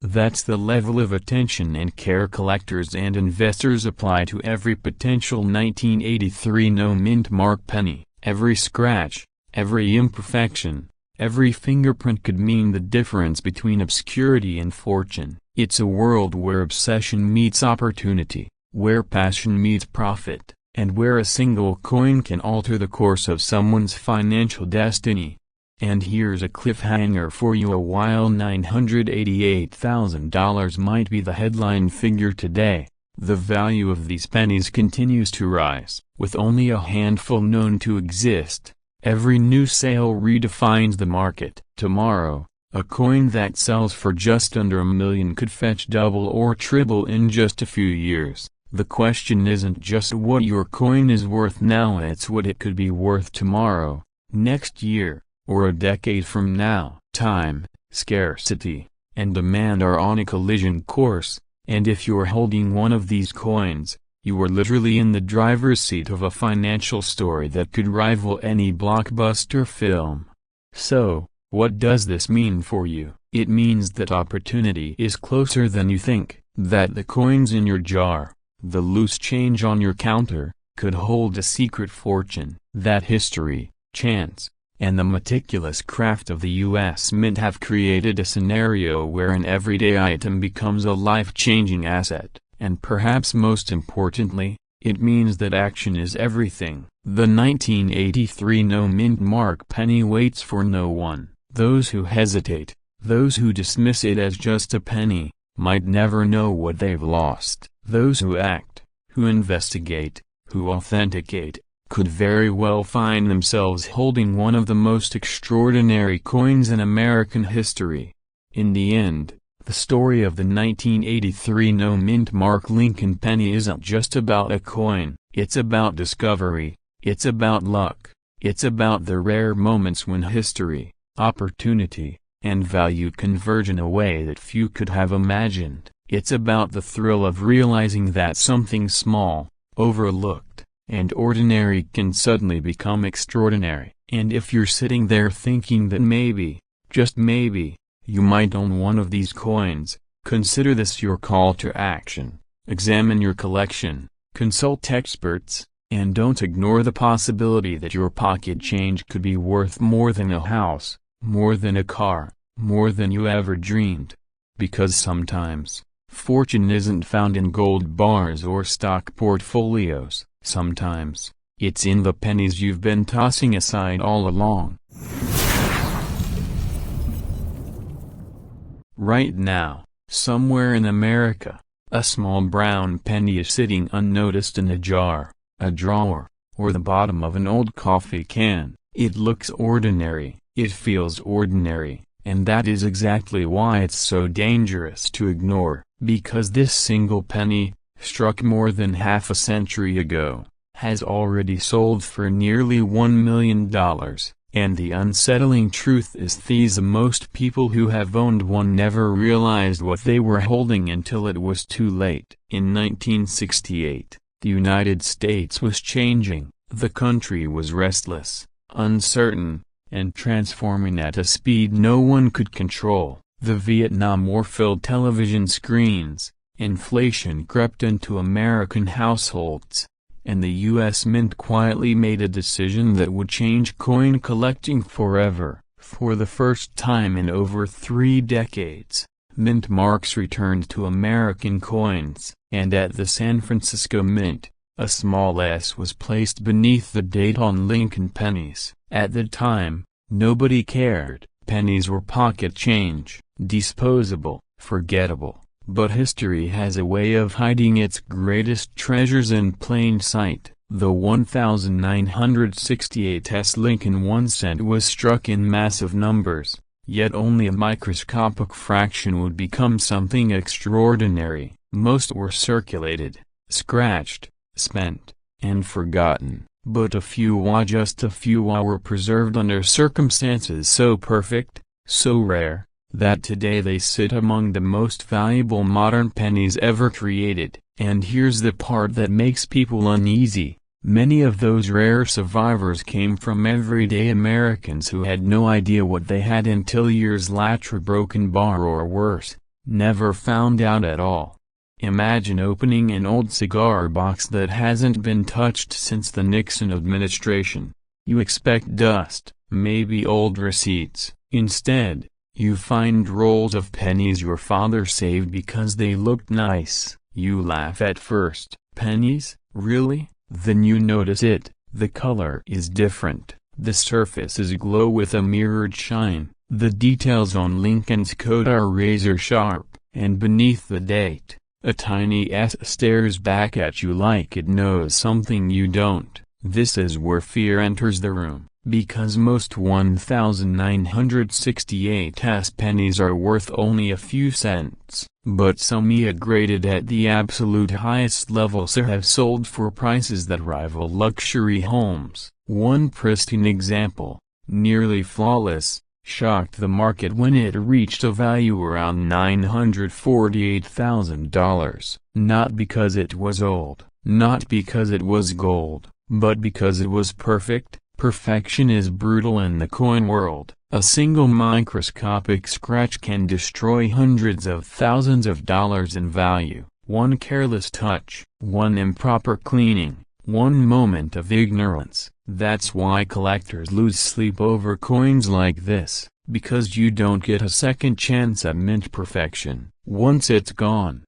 A: That's the level of attention and care collectors and investors apply to every potential 1983 no-mint mark penny. Every scratch, every imperfection, every fingerprint could mean the difference between obscurity and fortune. It's a world where obsession meets opportunity, where passion meets profit, and where a single coin can alter the course of someone's financial destiny. And here's a cliffhanger for you. A while $988,000 might be the headline figure today, the value of these pennies continues to rise. With only a handful known to exist, every new sale redefines the market. Tomorrow, a coin that sells for just under $1 million could fetch double or triple in just a few years. The question isn't just what your coin is worth now, it's what it could be worth tomorrow, next year, or a decade from now. Time, scarcity, and demand are on a collision course, and if you're holding one of these coins, you are literally in the driver's seat of a financial story that could rival any blockbuster film. So, what does this mean for you? It means that opportunity is closer than you think, that the coins in your jar, the loose change on your counter, could hold a secret fortune, that history, chance, and the meticulous craft of the U.S. Mint have created a scenario where an everyday item becomes a life-changing asset, and perhaps most importantly, it means that action is everything. The 1983 no-mint mark penny waits for no one. Those who hesitate, those who dismiss it as just a penny, might never know what they've lost. Those who act, who investigate, who authenticate, could very well find themselves holding one of the most extraordinary coins in American history. In the end, the story of the 1983 no-mint mark Lincoln penny isn't just about a coin, it's about discovery, it's about luck, it's about the rare moments when history, opportunity, and value converge in a way that few could have imagined. It's about the thrill of realizing that something small, overlooked, and ordinary can suddenly become extraordinary. And if you're sitting there thinking that maybe, just maybe, you might own one of these coins, consider this your call to action. Examine your collection, consult experts, and don't ignore the possibility that your pocket change could be worth more than a house, more than a car, more than you ever dreamed. Because sometimes, Fortune isn't found in gold bars or stock portfolios. Sometimes, it's in the pennies you've been tossing aside all along. Right now, somewhere in America, a small brown penny is sitting unnoticed in a jar, a drawer, or the bottom of an old coffee can. It looks ordinary, it feels ordinary, and that is exactly why it's so dangerous to ignore, because this single penny, struck more than half a century ago, has already sold for nearly $1 million, and the unsettling truth is most people who have owned one never realized what they were holding until it was too late. In 1968, the United States was changing, the country was restless, uncertain, and transforming at a speed no one could control. The Vietnam War filled television screens, inflation crept into American households, and the U.S. Mint quietly made a decision that would change coin collecting forever. For the first time in over 3 decades, mint marks returned to American coins, and at the San Francisco Mint, a small S was placed beneath the date on Lincoln pennies. At the time, nobody cared. Pennies were pocket change, disposable, forgettable. But history has a way of hiding its greatest treasures in plain sight. The 1968 Lincoln 1 cent was struck in massive numbers, yet only a microscopic fraction would become something extraordinary. Most were circulated, scratched, spent, and forgotten, but just a few were preserved under circumstances so perfect, so rare, that today they sit among the most valuable modern pennies ever created. And here's the part that makes people uneasy. Many of those rare survivors came from everyday Americans who had no idea what they had until years later, a broken bar or worse, never found out at all. Imagine opening an old cigar box that hasn't been touched since the Nixon administration. You expect dust, maybe old receipts. Instead, you find rolls of pennies your father saved because they looked nice. You laugh at first. Pennies? Really? Then you notice it. The color is different. The surfaces glow with a mirrored shine. The details on Lincoln's coat are razor sharp, and beneath the date, a tiny S stares back at you like it knows something you don't. This is where fear enters the room. Because most 1968 pennies are worth only a few cents, but some graded at the absolute highest levels have sold for prices that rival luxury homes. One pristine example, nearly flawless, shocked the market when it reached a value around $948,000. Not because it was old, not because it was gold, but because it was perfect. Perfection is brutal in the coin world. A single microscopic scratch can destroy hundreds of thousands of dollars in value. One careless touch, one improper cleaning, one moment of ignorance. That's why collectors lose sleep over coins like this, because you don't get a second chance at mint perfection. Once it's gone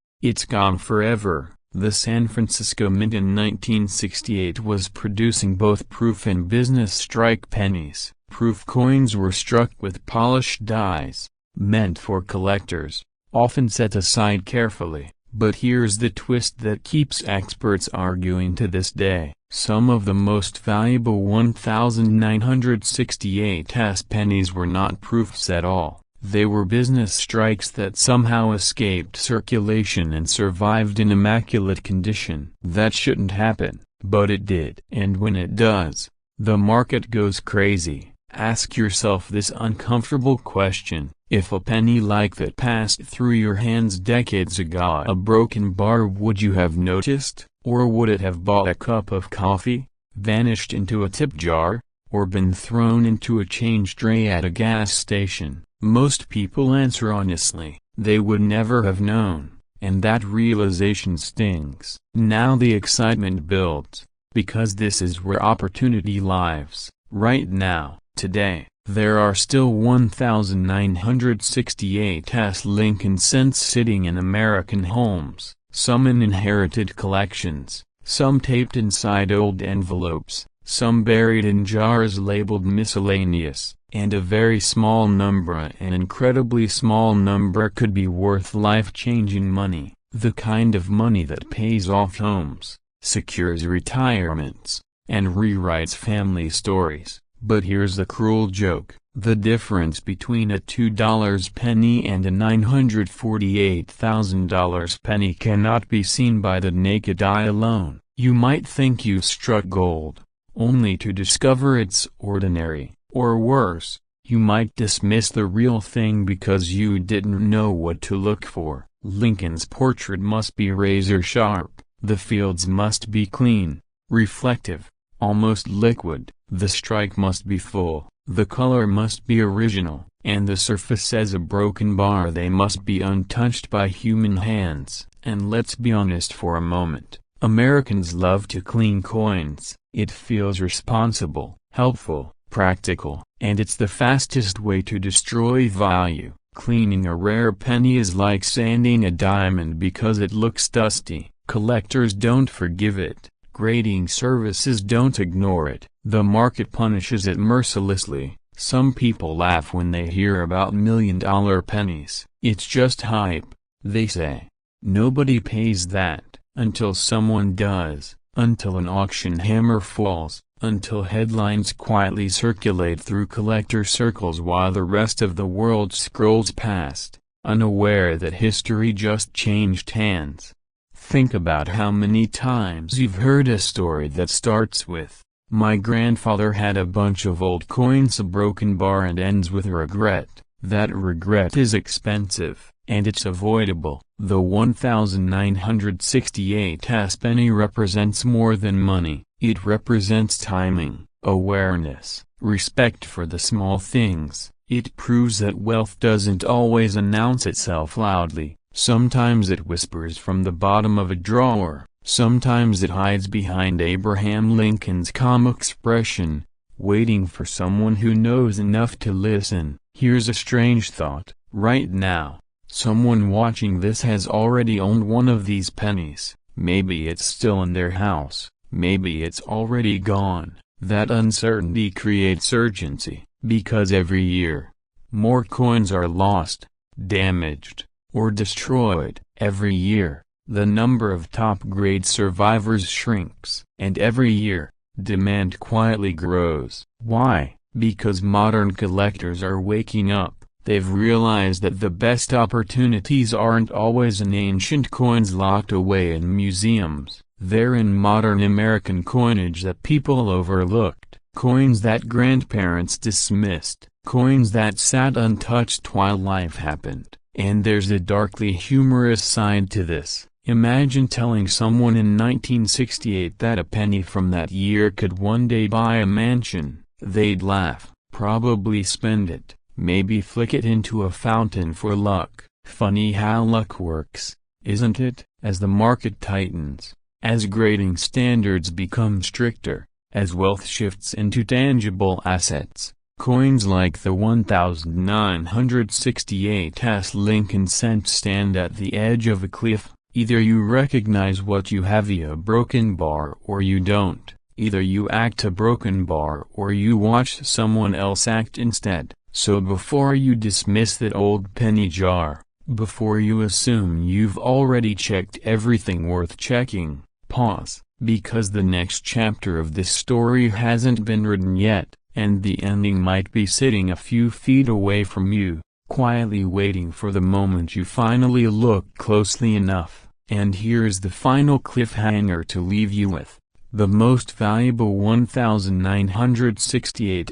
A: forever. The San Francisco Mint in 1968 was producing both proof and business strike pennies. Proof coins were struck with polished dies, meant for collectors, often set aside carefully. But here's the twist that keeps experts arguing to this day. Some of the most valuable 1968 pennies were not proofs at all. They were business strikes that somehow escaped circulation and survived in immaculate condition. That shouldn't happen, but it did. And when it does, the market goes crazy. Ask yourself this uncomfortable question: if a penny like that passed through your hands decades ago, a broken bar, would you have noticed? Or would it have bought a cup of coffee, vanished into a tip jar, or been thrown into a change tray at a gas station? Most people answer honestly, they would never have known, and that realization stings. Now the excitement builds, because this is where opportunity lives. Right now, today, There are still 1,968 Lincoln cents sitting in American homes, some in inherited collections, some taped inside old envelopes, some buried in jars labeled miscellaneous, and a very small number, an incredibly small number, could be worth life-changing money, the kind of money that pays off homes, secures retirements, and rewrites family stories. But here's the cruel joke: the difference between a $2 penny and a $948,000 penny cannot be seen by the naked eye alone. You might think you've struck gold, only to discover it's ordinary, or worse, you might dismiss the real thing because you didn't know what to look for. Lincoln's portrait must be razor sharp, the fields must be clean, reflective, almost liquid, the strike must be full, the color must be original, and the surface as a broken bar. They must be untouched by human hands. And let's be honest for a moment, Americans love to clean coins. It feels responsible, helpful, practical, and it's the fastest way to destroy value. Cleaning a rare penny is like sanding a diamond because it looks dusty. Collectors don't forgive it. Grading services don't ignore it. The market punishes it mercilessly. Some people laugh when they hear about $1,000,000 pennies. It's just hype, they say. Nobody pays that, until someone does, until an auction hammer falls, until headlines quietly circulate through collector circles while the rest of the world scrolls past, unaware that history just changed hands. Think about how many times you've heard a story that starts with, "My grandfather had a bunch of old coins, a broken bar," and ends with regret. That regret is expensive, and it's avoidable. The 1,968 penny represents more than money. It represents timing, awareness, respect for the small things. It proves that wealth doesn't always announce itself loudly. Sometimes it whispers from the bottom of a drawer. Sometimes it hides behind Abraham Lincoln's calm expression, waiting for someone who knows enough to listen. Here's a strange thought. Right now, someone watching this has already owned one of these pennies. Maybe it's still in their house. Maybe it's already gone. That uncertainty creates urgency, because every year, more coins are lost, damaged, or destroyed. Every year, the number of top-grade survivors shrinks. And every year, demand quietly grows. Why? Because modern collectors are waking up. They've realized that the best opportunities aren't always in ancient coins locked away in museums. They're in modern American coinage that people overlooked. Coins that grandparents dismissed. Coins that sat untouched while life happened. And there's a darkly humorous side to this. Imagine telling someone in 1968 that a penny from that year could one day buy a mansion. They'd laugh, probably spend it, maybe flick it into a fountain for luck. Funny how luck works, isn't it? As the market tightens, as grading standards become stricter, as wealth shifts into tangible assets, coins like the 1,968 Lincoln cent stand at the edge of a cliff. Either you recognize what you have, a broken bar, or you don't. Either you act a broken bar or you watch someone else act instead. So before you dismiss that old penny jar, before you assume you've already checked everything worth checking, pause, because the next chapter of this story hasn't been written yet, and the ending might be sitting a few feet away from you, quietly waiting for the moment you finally look closely enough. And here's the final cliffhanger to leave you with. The most valuable 1,968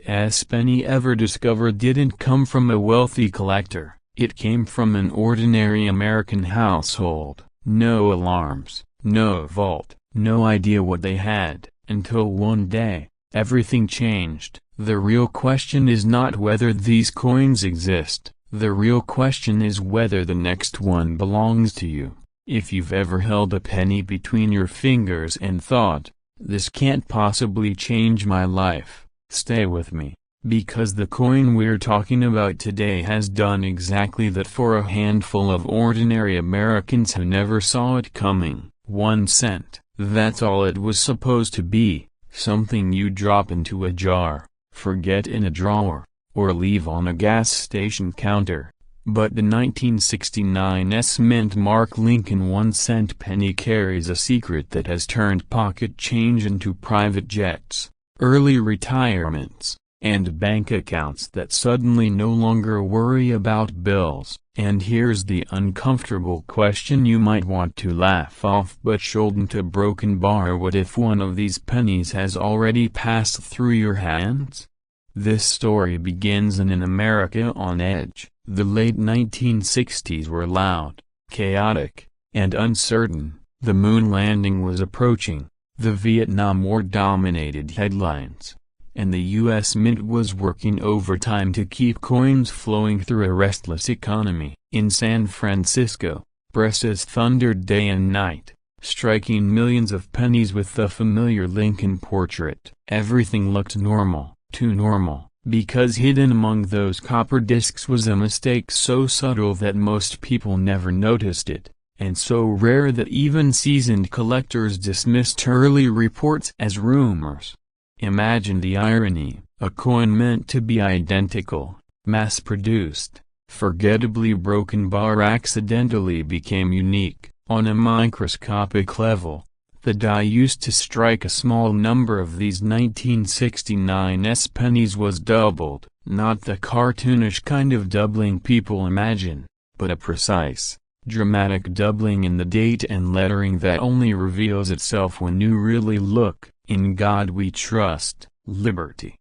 A: penny ever discovered didn't come from a wealthy collector. It came from an ordinary American household. No alarms, no vault, no idea what they had, until one day, everything changed. The real question is not whether these coins exist. The real question is whether the next one belongs to you. If you've ever held a penny between your fingers and thought, "This can't possibly change my life," stay with me, Because the coin we're talking about today has done exactly that for a handful of ordinary Americans who never saw it coming. 1 cent. That's all it was supposed to be, something you drop into a jar, forget in a drawer, or leave on a gas station counter. But the 1969 Mint Mark Lincoln 1-cent penny carries a secret that has turned pocket change into private jets, early retirements, and bank accounts that suddenly no longer worry about bills. And here's the uncomfortable question you might want to laugh off but shouldn't: a broken bar. What if one of these pennies has already passed through your hands? This story begins in an America on edge. The late 1960s were loud, chaotic, and uncertain. The moon landing was approaching, the Vietnam War dominated headlines, and the U.S. Mint was working overtime to keep coins flowing through a restless economy. In San Francisco, presses thundered day and night, striking millions of pennies with the familiar Lincoln portrait. Everything looked normal, too normal, because hidden among those copper discs was a mistake so subtle that most people never noticed it, and so rare that even seasoned collectors dismissed early reports as rumors. Imagine the irony: a coin meant to be identical, mass-produced, forgettably broken bar accidentally became unique. On a microscopic level, the die used to strike a small number of these 1969 pennies was doubled, not the cartoonish kind of doubling people imagine, but a precise, dramatic doubling in the date and lettering that only reveals itself when you really look. In God We Trust, Liberty.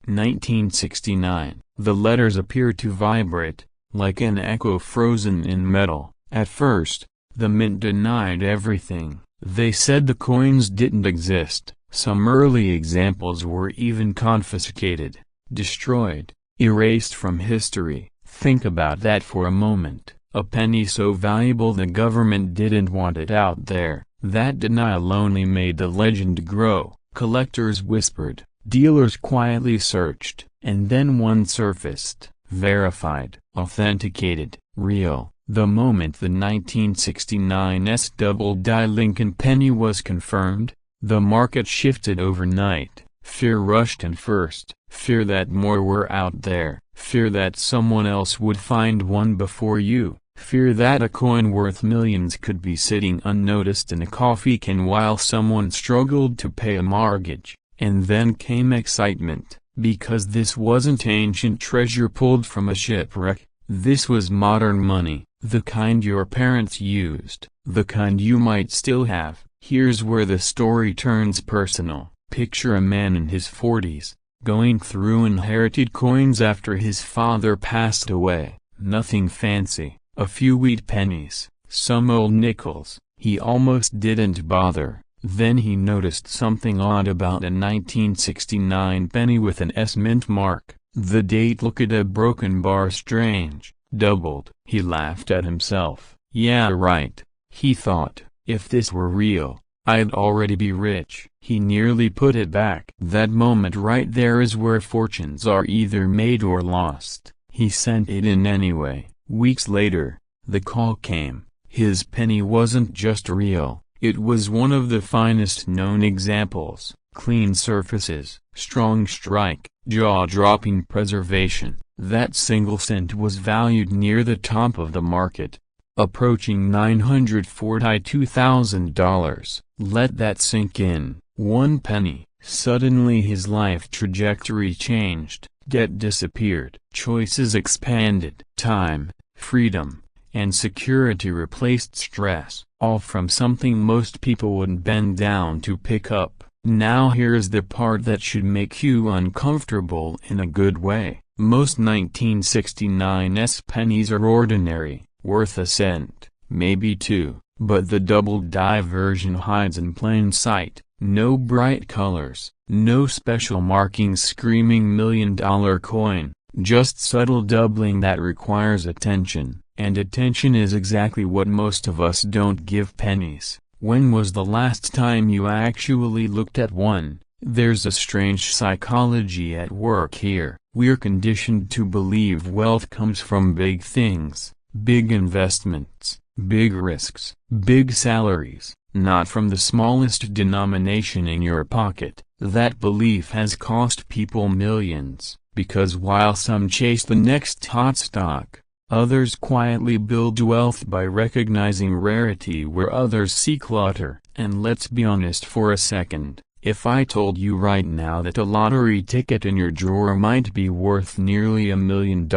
A: 1969. The letters appear to vibrate, like an echo frozen in metal. At first, the Mint denied everything. They said the coins didn't exist. Some early examples were even confiscated, destroyed, erased from history. Think about that for a moment. A penny so valuable the government didn't want it out there. That denial only made the legend grow. Collectors whispered, dealers quietly searched, and then one surfaced, verified, authenticated, real. The moment the 1969's double-die Lincoln penny was confirmed, the market shifted overnight. Fear rushed in first, fear that more were out there, fear that someone else would find one before you, fear that a coin worth millions could be sitting unnoticed in a coffee can while someone struggled to pay a mortgage. And then came excitement, because this wasn't ancient treasure pulled from a shipwreck. This was modern money, the kind your parents used, the kind you might still have. Here's where the story turns personal. Picture a man in his 40s, going through inherited coins after his father passed away. Nothing fancy, a few wheat pennies, some old nickels. He almost didn't bother. Then he noticed something odd about a 1969 penny with an S mint mark. The date. Look at a broken bar. Strange. Doubled. He laughed at himself. Yeah, right, he thought. If this were real, I'd already be rich. He nearly put it back. That moment right there is where fortunes are either made or lost. He sent it in anyway. Weeks later, the call came. His penny wasn't just real, it was one of the finest known examples. Clean surfaces, strong strike, jaw-dropping preservation. That single cent was valued near the top of the market, approaching $942,000. Let that sink in. One penny. Suddenly his life trajectory changed. Debt disappeared. Choices expanded. Time, freedom, and security replaced stress. All from something most people wouldn't bend down to pick up. Now here's the part that should make you uncomfortable in a good way. Most 1969's pennies are ordinary, worth a cent, maybe two, but the double-die version hides in plain sight. No bright colors, no special markings screaming $1 million coin, just subtle doubling that requires attention. And attention is exactly what most of us don't give pennies. When was the last time you actually looked at one? There's a strange psychology at work here. We're conditioned to believe wealth comes from big things, big investments, big risks, big salaries, not from the smallest denomination in your pocket. That belief has cost people millions, because while some chase the next hot stock, others quietly build wealth by recognizing rarity where others see clutter. And let's be honest for a second, if I told you right now that a lottery ticket in your drawer might be worth nearly $1 million,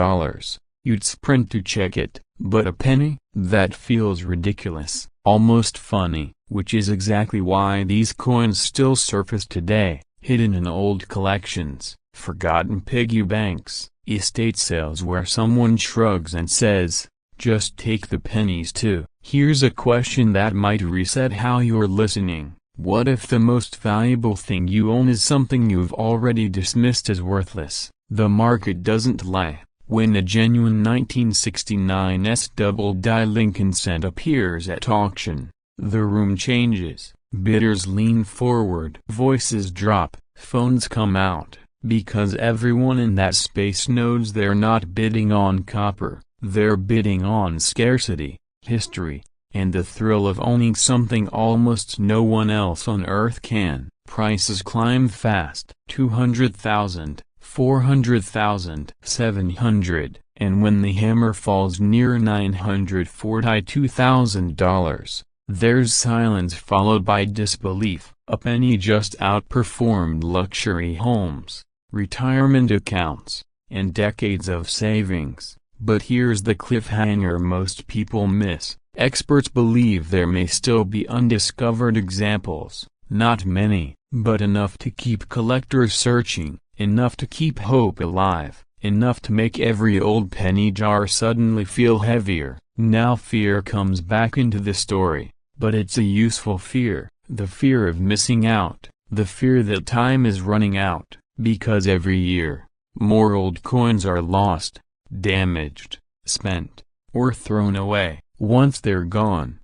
A: you'd sprint to check it. But a penny? That feels ridiculous, almost funny, which is exactly why these coins still surface today, hidden in old collections, forgotten piggy banks, estate sales where someone shrugs and says, "Just take the pennies too." Here's a question that might reset how you're listening. What if the most valuable thing you own is something you've already dismissed as worthless? The market doesn't lie. When a genuine 1969's double-die Lincoln cent appears at auction, the room changes, bidders lean forward, voices drop, phones come out, because everyone in that space knows they're not bidding on copper, they're bidding on scarcity, history, and the thrill of owning something almost no one else on earth can. Prices climb fast, 200,000. 400,000, 700, and when the hammer falls near $942,000, there's silence followed by disbelief. A penny just outperformed luxury homes, retirement accounts, and decades of savings. But here's the cliffhanger most people miss. Experts believe there may still be undiscovered examples, not many, but enough to keep collectors searching. Enough to keep hope alive, enough to make every old penny jar suddenly feel heavier. Now fear comes back into the story, but it's a useful fear, the fear of missing out, the fear that time is running out, because every year, more old coins are lost, damaged, spent, or thrown away. Once they're gone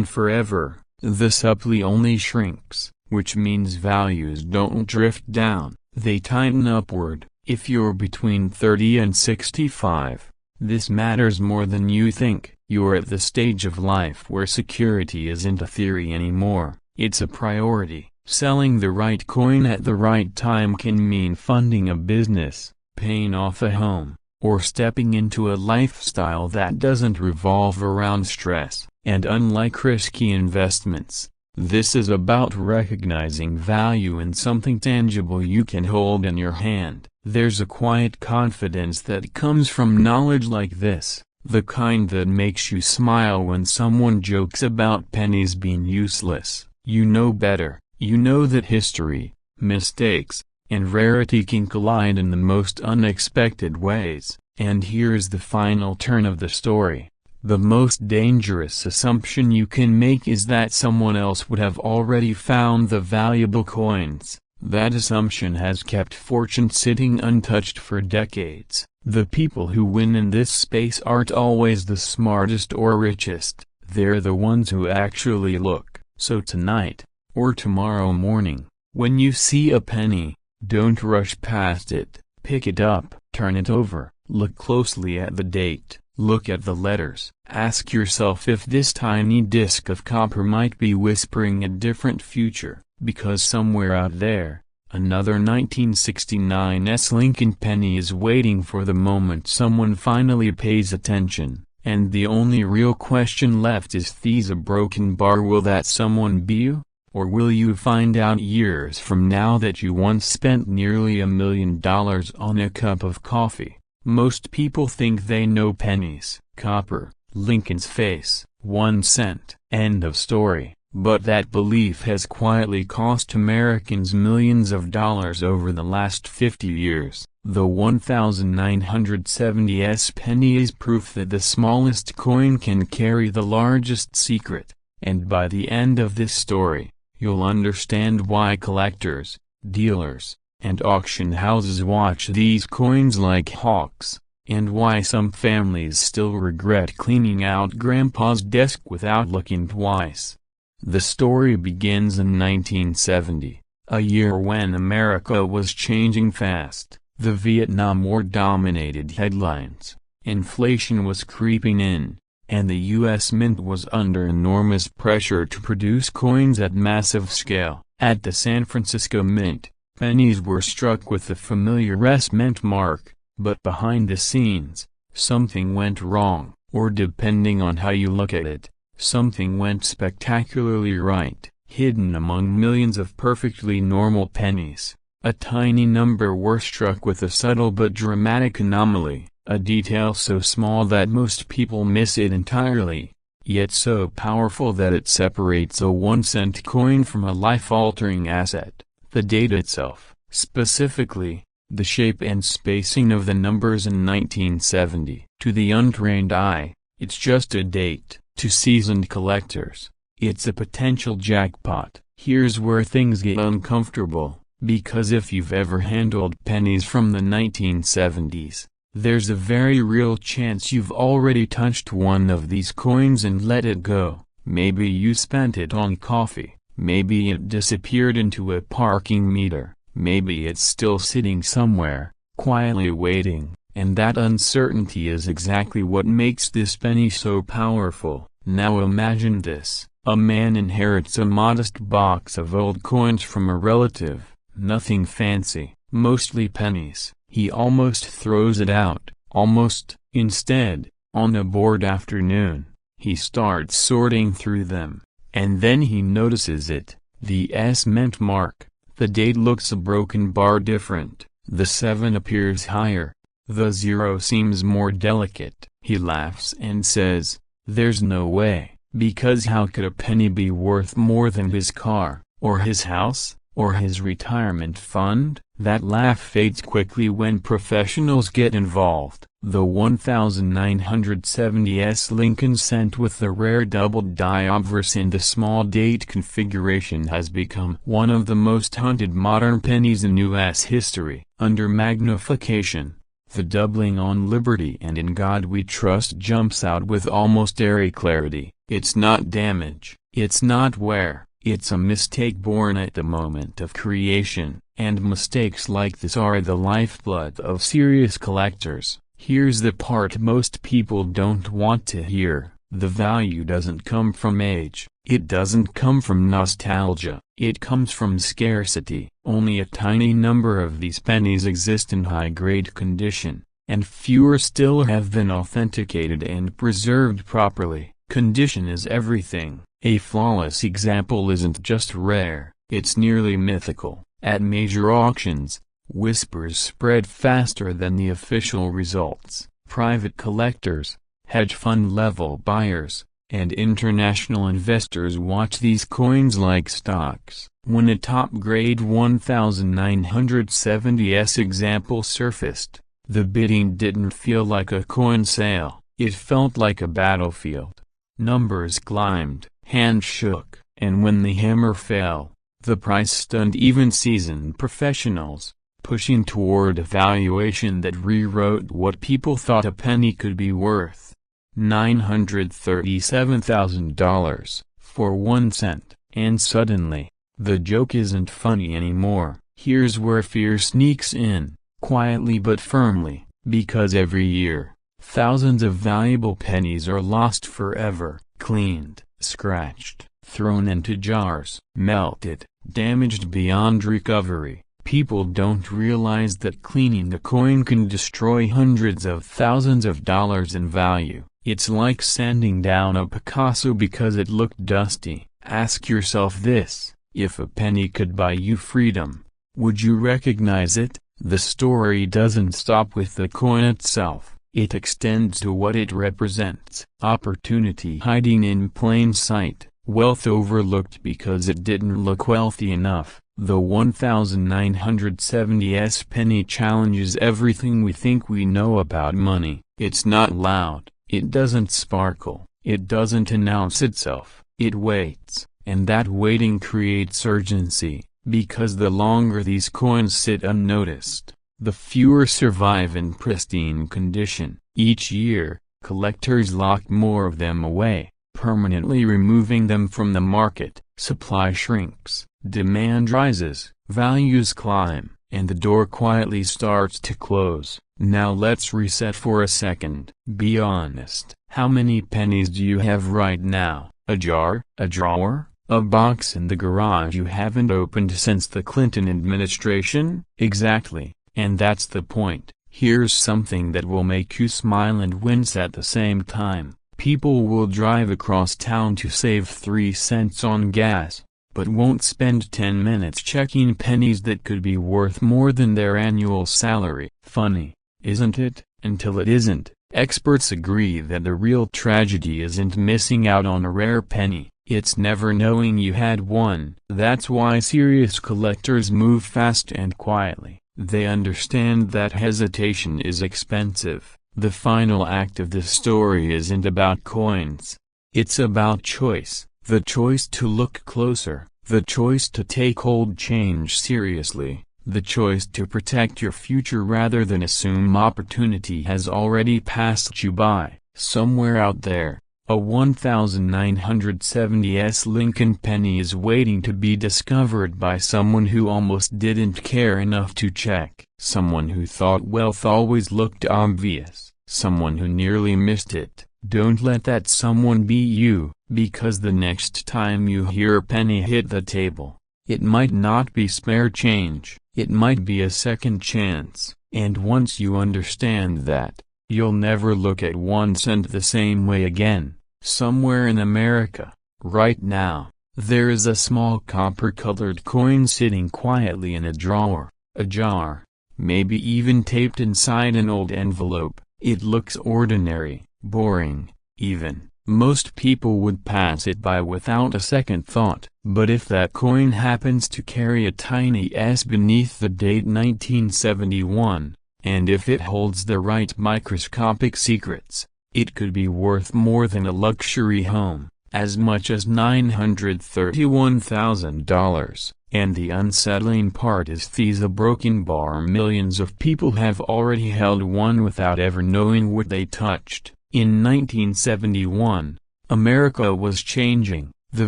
A: forever. The supply only shrinks, which means values don't drift down. They tighten upward. If you're between 30 and 65, this matters more than you think. You're at the stage of life where security isn't a theory anymore, it's a priority. Selling the right coin at the right time can mean funding a business, paying off a home, or stepping into a lifestyle that doesn't revolve around stress. And unlike risky investments, this is about recognizing value in something tangible you can hold in your hand. There's a quiet confidence that comes from knowledge like this, the kind that makes you smile when someone jokes about pennies being useless. You know better. You know that history, mistakes, and rarity can collide in the most unexpected ways. And here's the final turn of the story. The most dangerous assumption you can make is that someone else would have already found the valuable coins. That assumption has kept fortune sitting untouched for decades. The people who win in this space aren't always the smartest or richest, they're the ones who actually look. So tonight, or tomorrow morning, when you see a penny, don't rush past it. Pick it up, turn it over, look closely at the date. Look at the letters. Ask yourself if this tiny disk of copper might be whispering a different future, because somewhere out there, another 1969's Lincoln penny is waiting for the moment someone finally pays attention. And the only real question left is a broken bar. Will that someone be you? Or will you find out years from now that you once spent nearly $1 million on a cup of coffee? Most people think they know pennies, copper, Lincoln's face, 1 cent. End of story. But that belief has quietly cost Americans millions of dollars over the last 50 years. The 1970's penny is proof that the smallest coin can carry the largest secret. And by the end of this story, you'll understand why collectors, dealers, and auction houses watch these coins like hawks, and why some families still regret cleaning out Grandpa's desk without looking twice. The story begins in 1970, a year when America was changing fast. The Vietnam War dominated headlines, inflation was creeping in, and the U.S. Mint was under enormous pressure to produce coins at massive scale. At the San Francisco Mint, pennies were struck with the familiar S Mint mark, but behind the scenes, something went wrong, or depending on how you look at it, something went spectacularly right. Hidden among millions of perfectly normal pennies, a tiny number were struck with a subtle but dramatic anomaly, a detail so small that most people miss it entirely, yet so powerful that it separates a 1-cent coin from a life-altering asset. The date itself, specifically, the shape and spacing of the numbers in 1970. To the untrained eye, it's just a date. To seasoned collectors, it's a potential jackpot. Here's where things get uncomfortable, because if you've ever handled pennies from the 1970s, there's a very real chance you've already touched one of these coins and let it go. Maybe you spent it on coffee, maybe it disappeared into a parking meter, maybe it's still sitting somewhere, quietly waiting, and that uncertainty is exactly what makes this penny so powerful. Now imagine this. A man inherits a modest box of old coins from a relative, nothing fancy, mostly pennies. He almost throws it out, almost. Instead, on a bored afternoon, he starts sorting through them, and then he notices it, the S Mint mark. The date looks a broken bar different, the 7 appears higher, the 0 seems more delicate. He laughs and says, "There's no way. Because how could a penny be worth more than his car, or his house, or his retirement fund?" That laugh fades quickly when professionals get involved. The 1970s Lincoln cent with the rare doubled die obverse and the small date configuration has become one of the most hunted modern pennies in U.S. history. Under magnification, the doubling on liberty and in God we trust jumps out with almost airy clarity. It's not damage, it's not wear, it's a mistake born at the moment of creation, and mistakes like this are the lifeblood of serious collectors. Here's the part most people don't want to hear: the value doesn't come from age, it doesn't come from nostalgia, it comes from scarcity. Only a tiny number of these pennies exist in high-grade condition, and fewer still have been authenticated and preserved properly. Condition is everything. A flawless example isn't just rare, it's nearly mythical. At major auctions, whispers spread faster than the official results. Private collectors, hedge fund level buyers, and international investors watch these coins like stocks. When a top-grade 1970s example surfaced, the bidding didn't feel like a coin sale, it felt like a battlefield. Numbers climbed, hands shook, and when the hammer fell, the price stunned even seasoned professionals, pushing toward a valuation that rewrote what people thought a penny could be worth. $937,000 for 1 cent. And suddenly, the joke isn't funny anymore. Here's where fear sneaks in, quietly but firmly, because every year, thousands of valuable pennies are lost forever, cleaned, scratched, thrown into jars, melted, damaged beyond recovery. People don't realize that cleaning a coin can destroy hundreds of thousands of dollars in value. It's like sanding down a Picasso because it looked dusty. Ask yourself this: if a penny could buy you freedom, would you recognize it? The story doesn't stop with the coin itself. It extends to what it represents: opportunity hiding in plain sight, wealth overlooked because it didn't look wealthy enough. The 1970s penny challenges everything we think we know about money. It's not loud, it doesn't sparkle, it doesn't announce itself, it waits, and that waiting creates urgency, because the longer these coins sit unnoticed, the fewer survive in pristine condition. Each year, collectors lock more of them away, permanently removing them from the market. Supply shrinks, demand rises, values climb, and the door quietly starts to close. Now let's reset for a second. Be honest. How many pennies do you have right now? A jar? A drawer? A box in the garage you haven't opened since the Clinton administration? Exactly. And that's the point. Here's something that will make you smile and wince at the same time. People will drive across town to save 3 cents on gas, but won't spend 10 minutes checking pennies that could be worth more than their annual salary. Funny, isn't it? Until it isn't. Experts agree that the real tragedy isn't missing out on a rare penny, it's never knowing you had one. That's why serious collectors move fast and quietly. They understand that hesitation is expensive. The final act of this story isn't about coins. It's about choice. The choice to look closer, the choice to take old change seriously, the choice to protect your future rather than assume opportunity has already passed you by. Somewhere out there, a 1970s Lincoln penny is waiting to be discovered by someone who almost didn't care enough to check, someone who thought wealth always looked obvious, someone who nearly missed it. Don't let that someone be you, because the next time you hear a penny hit the table, it might not be spare change, it might be a second chance, and once you understand that, you'll never look at 1 cent the same way again. Somewhere in America, right now, there is a small copper-colored coin sitting quietly in a drawer, a jar, maybe even taped inside an old envelope. It looks ordinary, boring, even. Most people would pass it by without a second thought. But if that coin happens to carry a tiny S beneath the date 1971, and if it holds the right microscopic secrets, it could be worth more than a luxury home, as much as $931,000. And the unsettling part is these a broken bar. Millions of people have already held one without ever knowing what they touched. In 1971, America was changing, the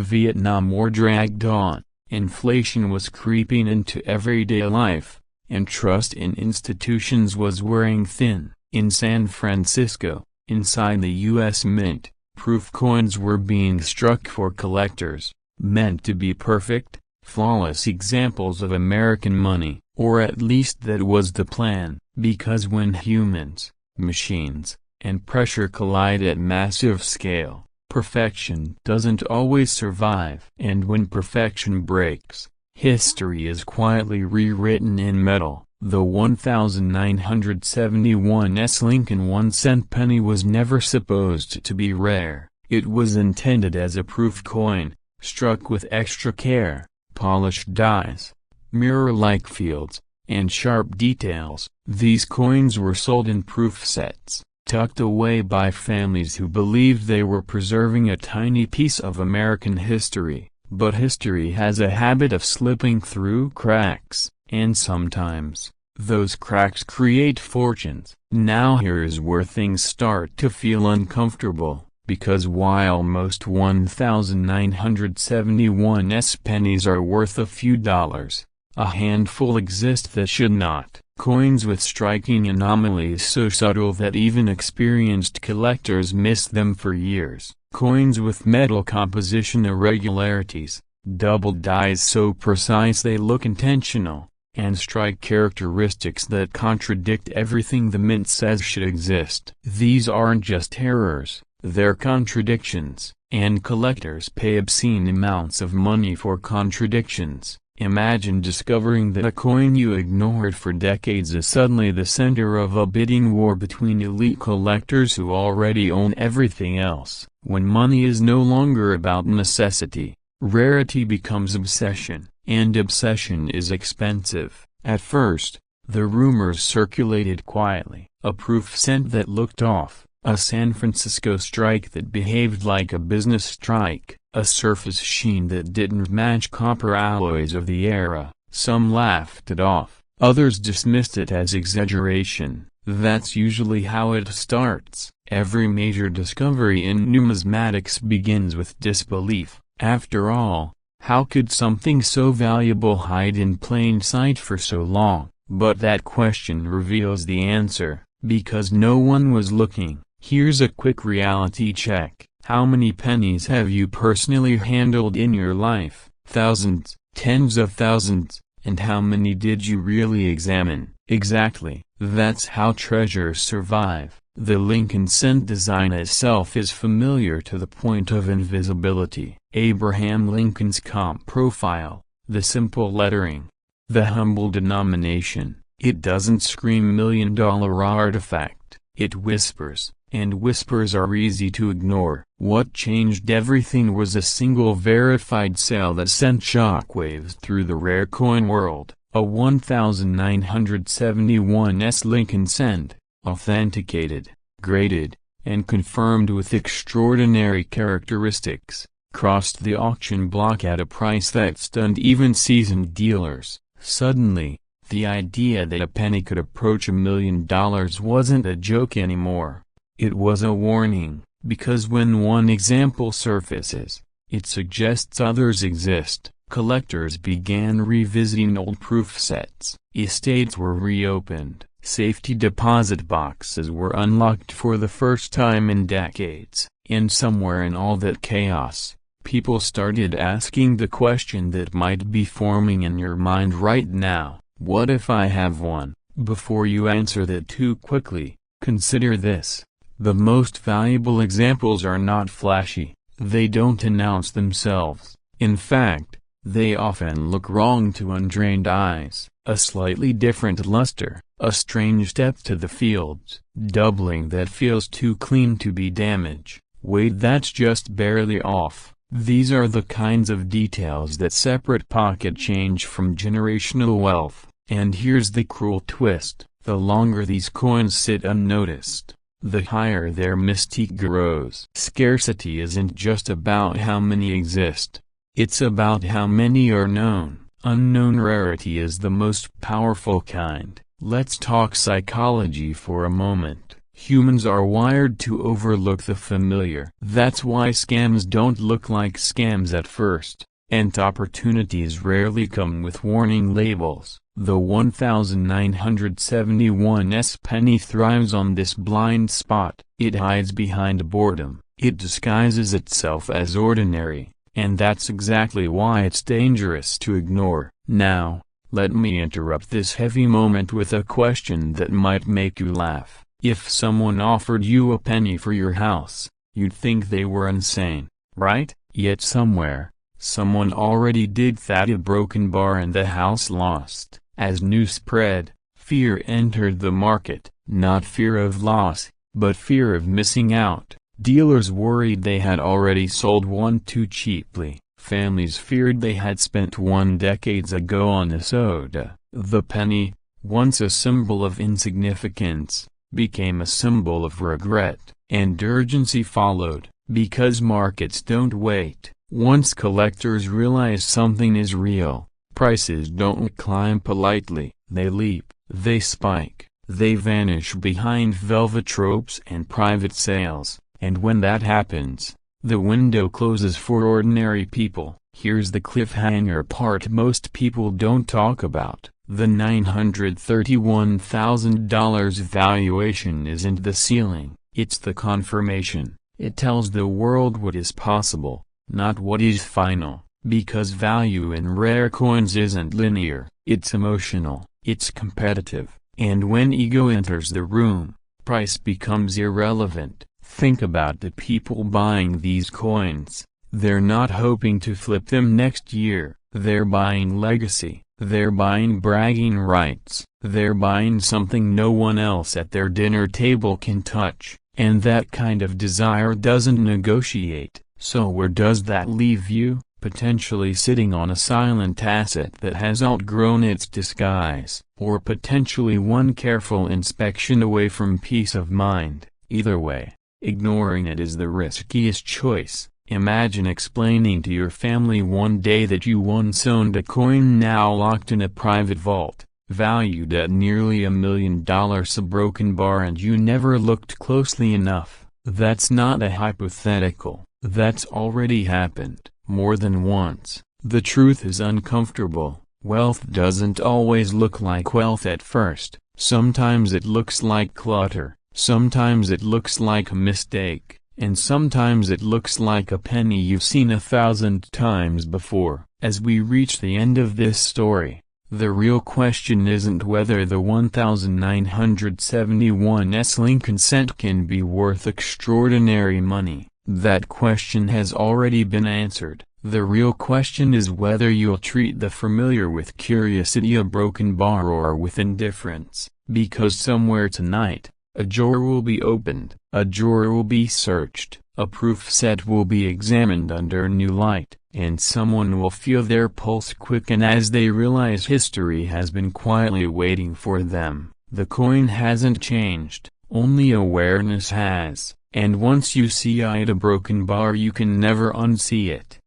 A: Vietnam War dragged on, inflation was creeping into everyday life, and trust in institutions was wearing thin. In San Francisco, inside the U.S. Mint, proof coins were being struck for collectors, meant to be perfect, flawless examples of American money, or at least that was the plan, because when humans, machines, and pressure collide at massive scale, perfection doesn't always survive. And when perfection breaks, history is quietly rewritten in metal. The 1971's Lincoln 1-cent penny was never supposed to be rare. It was intended as a proof coin, struck with extra care, polished dies, mirror-like fields, and sharp details. These coins were sold in proof sets, tucked away by families who believed they were preserving a tiny piece of American history. But history has a habit of slipping through cracks, and sometimes, those cracks create fortunes. Now here's where things start to feel uncomfortable, because while most 1971's pennies are worth a few dollars, a handful exist that should not. Coins with striking anomalies so subtle that even experienced collectors miss them for years. Coins with metal composition irregularities, doubled dies so precise they look intentional, and strike characteristics that contradict everything the mint says should exist. These aren't just errors, they're contradictions, and collectors pay obscene amounts of money for contradictions. Imagine discovering that a coin you ignored for decades is suddenly the center of a bidding war between elite collectors who already own everything else. When money is no longer about necessity, rarity becomes obsession, and obsession is expensive. At first, the rumors circulated quietly. A proof cent that looked off, a San Francisco strike that behaved like a business strike, a surface sheen that didn't match copper alloys of the era. Some laughed it off, others dismissed it as exaggeration. That's usually how it starts. Every major discovery in numismatics begins with disbelief. After all, How could something so valuable hide in plain sight for so long? But that question reveals the answer, because no one was looking. Here's a quick reality check. How many pennies have you personally handled in your life? Thousands, tens of thousands, and how many did you really examine? Exactly. That's how treasures survive. The Lincoln cent design itself is familiar to the point of invisibility. Abraham Lincoln's comp profile, the simple lettering, the humble denomination. It doesn't scream $1,000,000 artifact, it whispers, and whispers are easy to ignore. What changed everything was a single verified sale that sent shockwaves through the rare coin world. A 1971 Lincoln cent, authenticated, graded, and confirmed with extraordinary characteristics, crossed the auction block at a price that stunned even seasoned dealers. Suddenly, the idea that a penny could approach $1,000,000 wasn't a joke anymore. It was a warning, because when one example surfaces, it suggests others exist. Collectors began revisiting old proof sets. Estates were reopened. Safety deposit boxes were unlocked for the first time in decades. And somewhere in all that chaos, people started asking the question that might be forming in your mind right now. What if I have one? Before you answer that too quickly, consider this. The most valuable examples are not flashy. They don't announce themselves. In fact, they often look wrong to untrained eyes. A slightly different luster, a strange step to the fields, doubling that feels too clean to be damage. Wait, that's just barely off. These are the kinds of details that separate pocket change from generational wealth. And here's the cruel twist. The longer these coins sit unnoticed, the higher their mystique grows. Scarcity isn't just about how many exist. It's about how many are known. Unknown rarity is the most powerful kind. Let's talk psychology for a moment. Humans are wired to overlook the familiar. That's why scams don't look like scams at first, and opportunities rarely come with warning labels. The 1971 penny thrives on this blind spot. It hides behind boredom. It disguises itself as ordinary. And that's exactly why it's dangerous to ignore. Now, let me interrupt this heavy moment with a question that might make you laugh. If someone offered you a penny for your house, you'd think they were insane, right? Yet somewhere, someone already did that. A broken bar and the house lost. As news spread, fear entered the market. Not fear of loss, but fear of missing out. Dealers worried they had already sold one too cheaply. Families feared they had spent one decades ago on a soda. The penny, once a symbol of insignificance, became a symbol of regret. And urgency followed, because markets don't wait. Once collectors realize something is real, prices don't climb politely. They leap, they spike, they vanish behind velvet tropes and private sales. And when that happens, the window closes for ordinary people. Here's the cliffhanger part most people don't talk about. The $931,000 valuation isn't the ceiling, it's the confirmation. It tells the world what is possible, not what is final. Because value in rare coins isn't linear, it's emotional, it's competitive. And when ego enters the room, price becomes irrelevant. Think about the people buying these coins. They're not hoping to flip them next year. They're buying legacy. They're buying bragging rights. They're buying something no one else at their dinner table can touch. And that kind of desire doesn't negotiate. So where does that leave you? Potentially sitting on a silent asset that has outgrown its disguise. Or potentially one careful inspection away from peace of mind. Either way, ignoring it is the riskiest choice. Imagine explaining to your family one day that you once owned a coin now locked in a private vault, valued at nearly $1,000,000, a broken bar, and you never looked closely enough. That's not a hypothetical. That's already happened, more than once. The truth is uncomfortable. Wealth doesn't always look like wealth at first. Sometimes it looks like clutter, sometimes it looks like a mistake, and sometimes it looks like a penny you've seen 1,000 times before. As we reach the end of this story, the real question isn't whether the 1971's Lincoln cent can be worth extraordinary money. That question has already been answered. The real question is whether you'll treat the familiar with curiosity, a broken bar, or with indifference. Because somewhere tonight, a drawer will be opened, a drawer will be searched, a proof set will be examined under a new light, and someone will feel their pulse quicken as they realize history has been quietly waiting for them. The coin hasn't changed, only awareness has, and once you see a broken bar you can never unsee it.